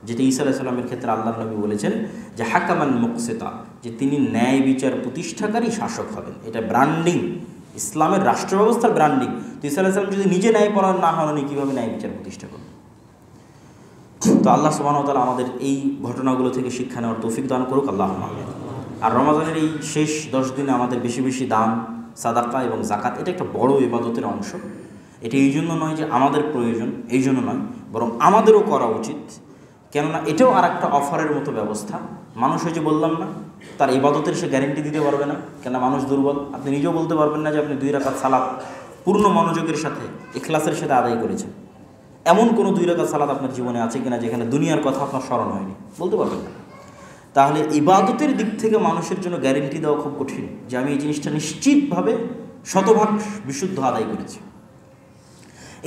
যেটা ঈসা আলাইহিস সালামের ক্ষেত্রে আল্লাহ নবী বলেছেন যে হাকামান মুকসিতা, যে তিনি ন্যায় বিচার প্রতিষ্ঠাকারী শাসক হবেন। এটা ব্র্যান্ডিং, ইসলামের রাষ্ট্র ব্যবস্থার ব্র্যান্ডিং। তো ঈসা আলাইহিস সালাম যদি নিজে ন্যায় পরায়ণ না হন, উনি কীভাবে ন্যায় বিচার প্রতিষ্ঠা করবেন? তো আল্লাহ সুবহানাহু ওয়া তাআলা আমাদের এই ঘটনাগুলো থেকে শিক্ষা নেওয়ার তৌফিক দান করুক, আল্লাহুম্মা আমিন। আর রমাদানের এই শেষ 10 দিনে আমাদের বেশি বেশি দান, সাদাকা এবং জাকাত, এটা একটা বড় ইবাদতের অংশ। এটা এই জন্য নয় যে আমাদের প্রয়োজন, এই জন্য নয়, বরং আমাদেরও করা উচিত। কেননা এটাও আর একটা অফারের মতো ব্যবস্থা। মানুষ ওই যে বললাম না, তার ইবাদতের সে গ্যারেন্টি দিতে পারবে না, কেন মানুষ দুর্বল। আপনি নিজেও বলতে পারবেন না যে আপনি 2 রাকাত সালাত পূর্ণ মনোযোগের সাথে, ইখলাসের সাথে আদায় করেছেন। এমন কোনো 2 রাকাত সালাত আপনার জীবনে আছে কিনা যেখানে দুনিয়ার কথা আপনার স্মরণ হয়নি? বলতে পারবেন না। তাহলে ইবাদতের দিক থেকে মানুষের জন্য গ্যারেন্টি দেওয়া খুব কঠিন যে আমি এই জিনিসটা নিশ্চিতভাবে শতভাগ বিশুদ্ধ আদায় করেছি।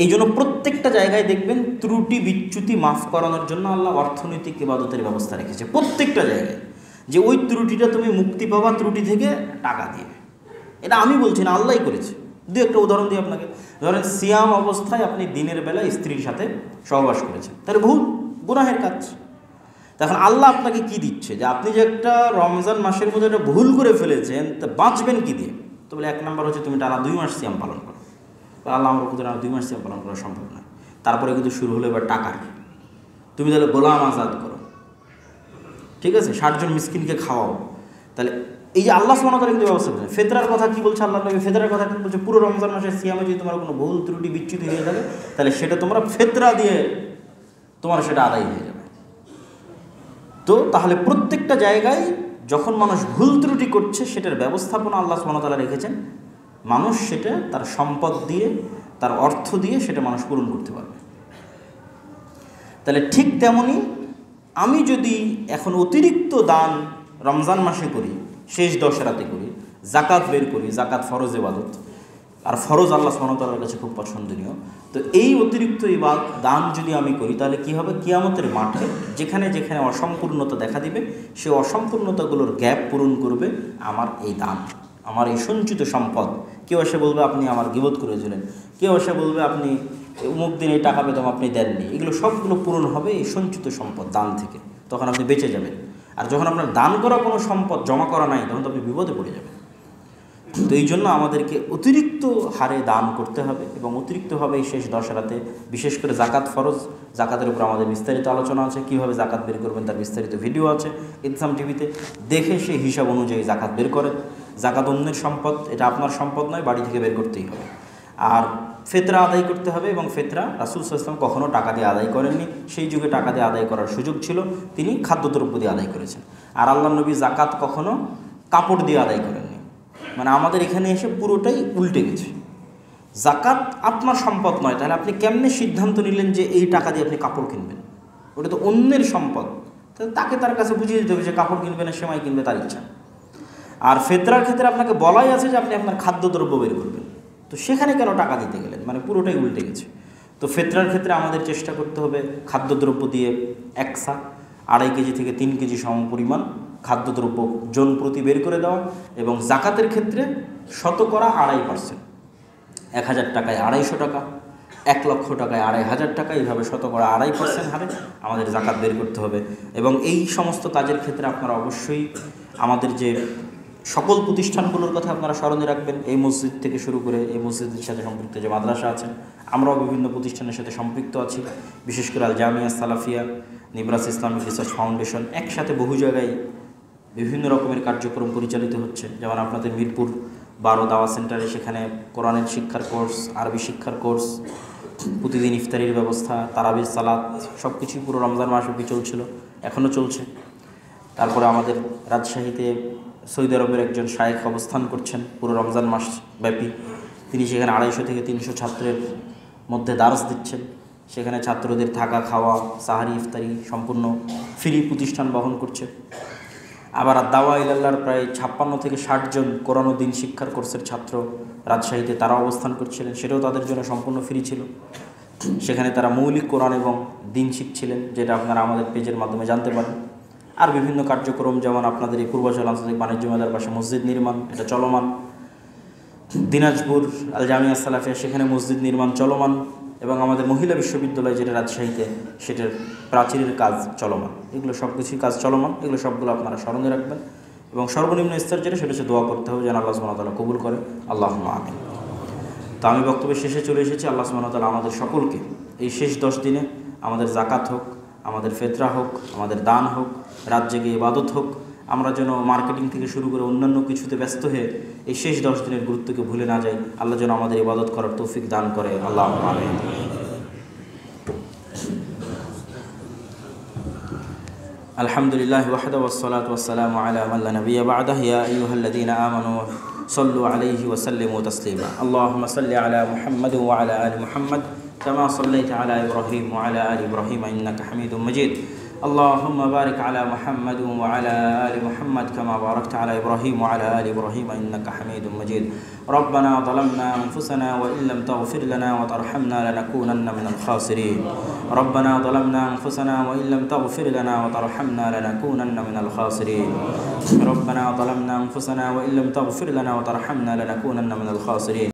এই জন্য প্রত্যেকটা জায়গায় দেখবেন ত্রুটি বিচ্যুতি মাফ করানোর জন্য আল্লাহ অর্থনৈতিক ইবাদতের ব্যবস্থা রেখেছে প্রত্যেকটা জায়গায়, যে ওই ত্রুটিটা তুমি মুক্তি পাবা ত্রুটি থেকে টাকা দিয়ে। এটা আমি বলছি না, আল্লাহই করেছে। একটা উদাহরণ দিই আপনাকে। ধরেন সিয়াম অবস্থায় আপনি দিনের বেলা স্ত্রীর সাথে সহবাস করেছেন, তাহলে ভুল, গুনাহের কাজ। তখন আল্লাহ আপনাকে কি দিচ্ছে যে আপনি যে একটা রমজান মাসের মধ্যে একটা ভুল করে ফেলেছেন, তা বাঁচবেন কি দিয়ে? তো বলে 1 নম্বর হচ্ছে তুমি টানা 2 মাস সিয়াম পালন করো। আল্লাহ আমার কিন্তু টানা 2 মাস সিয়াম পালন করা সম্ভব নয়। তারপরে কিন্তু শুরু হলো এবার টাকার, তুমি তাহলে গোলাম আজাদ করো, ঠিক আছে, 60 জন মিসকিনকে খাওয়াও। তাহলে এই যে আল্লাহ সুবহানাহু ওয়া তাআলা কিন্তু ব্যবস্থা করেছেন। ফিতরার কথা কি বলছে আল্লাহ নবী? ফিতরার কথা কি বলছে? পুরো রমজান মাসের সিয়ামে যদি তোমার কোনো ভুল ত্রুটি বিচ্যুতি হয়ে থাকে, তাহলে সেটা তোমরা ফিতরা দিয়ে তোমার সেটা আদায় হয়ে যাবে। তো তাহলে প্রত্যেকটা জায়গায় যখন মানুষ ভুল ত্রুটি করছে, সেটার ব্যবস্থাপনা আল্লাহ সুবহানাহু ওয়া তাআলা রেখেছেন। মানুষ সেটা তার সম্পদ দিয়ে, তার অর্থ দিয়ে সেটা মানুষ পূরণ করতে পারবে। তাহলে ঠিক তেমনি আমি যদি এখন অতিরিক্ত দান রমজান মাসে করি, শেষ 10 রাতে করি, জাকাত বের করি, জাকাত ফরজ ইবাদত, আর ফরজ আল্লাহ সুবহানাহু ওয়া তাআলার কাছে খুব পছন্দনীয়। তো এই অতিরিক্ত দান যদি আমি করি, তাহলে কি হবে? কিয়ামতের মাঠে যেখানে যেখানে অসম্পূর্ণতা দেখা দিবে, সেই অসম্পূর্ণতাগুলোর গ্যাপ পূরণ করবে আমার এই দান, আমার এই সঞ্চিত সম্পদ। কেউ এসে বলবে আপনি আমার গীবত করেছিলেন, কেউ এসে বলবে আপনি অমুক দিন এই টাকা পেতাম আপনি দেননি, এগুলো সবগুলো পূরণ হবে এই সঞ্চিত সম্পদ দান থেকে। তখন আপনি বেঁচে যাবেন। আর যখন আপনার দান করা কোনো সম্পদ জমা করা নাই, তখন তো আপনি বিপদে পড়ে যাবেন। তো এই জন্য আমাদেরকে অতিরিক্ত হারে দান করতে হবে এবং অতিরিক্তভাবে এই শেষ 10 রাতে বিশেষ করে জাকাত ফরজ, জাকাতের উপর আমাদের বিস্তারিত আলোচনা আছে, কীভাবে জাকাত বের করবেন তার বিস্তারিত ভিডিও আছে ইনসাম টিভিতে, দেখে সেই হিসাব অনুযায়ী জাকাত বের করেন। জাকাত অন্যের সম্পদ, এটা আপনার সম্পদ নয়, বাড়ি থেকে বের করতেই হবে। আর ফেতরা আদায় করতে হবে, এবং ফেতরা রাসূল সাল্লাল্লাহু আলাইহি ওয়াসাল্লাম কখনও টাকা দিয়ে আদায় করেননি। সেই যুগে টাকা দিয়ে আদায় করার সুযোগ ছিল, তিনি খাদ্যদ্রব্য দিয়ে আদায় করেছেন। আর আল্লাহর নবী জাকাত কখনও কাপড় দিয়ে আদায় করেননি। মানে আমাদের এখানে এসে পুরোটাই উল্টে গেছে। জাকাত আপনার সম্পদ নয়, তাহলে আপনি কেমনে সিদ্ধান্ত নিলেন যে এই টাকা দিয়ে আপনি কাপড় কিনবেন? ওটা তো অন্যের সম্পদ, তাহলে তাকে তার কাছে বুঝিয়ে দিতে হবে যে কাপড় কিনবে না সেমাই কিনবে, তার ইচ্ছা। আর ফেতরার ক্ষেত্রে আপনাকে বলাই আছে যে আপনি আপনার খাদ্যদ্রব্য বের করবেন, তো সেখানে কেন টাকা দিতে গেলেন? মানে পুরোটাই উল্টে গেছে। তো ফেতরার ক্ষেত্রে আমাদের চেষ্টা করতে হবে খাদ্যদ্রব্য দিয়ে 2.5 কেজি থেকে 3 কেজি সম পরিমাণ খাদ্যদ্রব্য জন প্রতি বের করে দেওয়া, এবং জাকাতের ক্ষেত্রে 2.5%, 1000 টাকায় 250 টাকা, 1 লক্ষ টাকায় 2500 টাকা, এইভাবে 2.5% হারে আমাদের জাকাত বের করতে হবে। এবং এই সমস্ত কাজের ক্ষেত্রে আপনারা অবশ্যই আমাদের যে সকল প্রতিষ্ঠানগুলোর কথা আপনারা স্মরণে রাখবেন। এই মসজিদ থেকে শুরু করে এই মসজিদের সাথে সম্পৃক্ত যে মাদ্রাসা আছে, আমরাও বিভিন্ন প্রতিষ্ঠানের সাথে সম্পৃক্ত আছি, বিশেষ করে আল জামিয়া সালাফিয়া, নিবরাস ইসলামিক রিসার্চ ফাউন্ডেশন, একসাথে বহু জায়গায় বিভিন্ন রকমের কার্যক্রম পরিচালিত হচ্ছে। যেমন আপনাদের মিরপুর 12 দাওয়া সেন্টারে, সেখানে কোরআনের শিক্ষার কোর্স, আরবি শিক্ষার কোর্স, প্রতিদিন ইফতারির ব্যবস্থা, তারাবির সালাত, সব কিছুই পুরো রমজান মাসব্যাপী চলছিল, এখনও চলছে। তারপরে আমাদের রাজশাহীতে সৌদি আরবের একজন শায়েখ অবস্থান করছেন পুরো রমজান মাস ব্যাপী। তিনি সেখানে 250 থেকে 300 ছাত্রের মধ্যে দারস দিচ্ছেন। সেখানে ছাত্রদের থাকা, খাওয়া, সাহারি, ইফতারি সম্পূর্ণ ফ্রি, প্রতিষ্ঠান বহন করছে। আবার দাওয়া ইলাল্লাহর প্রায় 56 থেকে 60 জন কোরআন ও দিন শিক্ষার কোর্সের ছাত্র রাজশাহীতে তারা অবস্থান করছিলেন, সেটাও তাদের জন্য সম্পূর্ণ ফ্রি ছিল। সেখানে তারা মৌলিক কোরআন এবং দিন শিখছিলেন, যেটা আপনারা আমাদের পেজের মাধ্যমে জানতে পারেন। আর বিভিন্ন কার্যক্রম, যেমন আপনাদের এই পূর্বাচল আন্তর্জাতিক বাণিজ্য মেলার পাশে মসজিদ নির্মাণ, এটা চলমান। দিনাজপুর আল জামিয়া সালাফিয়া, সেখানে মসজিদ নির্মাণ চলমান। এবং আমাদের মহিলা বিশ্ববিদ্যালয় যেটা রাজশাহীতে, সেটার প্রাচীরের কাজ চলমান। এগুলো সব কিছুই কাজ চলমান, এগুলো সবগুলো আপনারা স্মরণে রাখবেন। এবং সর্বনিম্ন স্তর যেটা, সেটা হচ্ছে দোয়া করতে হবে যেন আল্লাহ সুবহানাহু ওয়া তাআলা কবুল করে। আল্লাহুম্মা আমিন। তো আমি বক্তব্যের শেষে চলে এসেছি। আল্লাহ সুবহানাহু ওয়া তাআলা আমাদের সকলকে এই শেষ 10 দিনে, আমাদের জাকাত হোক, আমাদের ফেতরা হোক, আমাদের দান হোক, রাত জেগে ইবাদত হোক, আমরা যেন মার্কেটিং থেকে শুরু করে অন্যান্য কিছুতে ব্যস্ত হয়ে এই শেষ 10 দিনের গুরুত্বকে ভুলে না যাই। আল্লাহ যেন আমাদের ইবাদত করার তৌফিক দান করে। আল্লাহুম্মা আমিন। আলহামদুলিল্লাহি ওয়াহদা ওয়াসসালাতু ওয়াসসালামু আলা মান লা নাবিয়্যা বা'দাহু। ইয়া আইয়ুহাল্লাযীনা আমানু সাল্লু আলাইহি ওয়া সাল্লিমু তাসলিমা। আল্লাহুম্মা সাল্লি আলা মুহাম্মাদ ওয়া আলা আলি মুহাম্মাদ কামা সাল্লাইতা আলা ইব্রাহিম ওয়া আলা আলি ইব্রাহিম ইন্নাকা হামিদুম মাজিদ। اللهم بارك على محمد وعلى آل محمد كما باركت على إبراهيم وعلى آل إبراهيم إنك حميد مجيد. ربنا ظلمنا أنفسنا وإن لم تغفر لنا وترحمنا لنكونن من الخاسرين. ربنا ظلمنا أنفسنا وإن لم تغفر لنا وترحمنا لنكونن من الخاسرين. ربنا ظلمنا أنفسنا وإن لم تغفر لنا وترحمنا لنكونن من الخاسرين.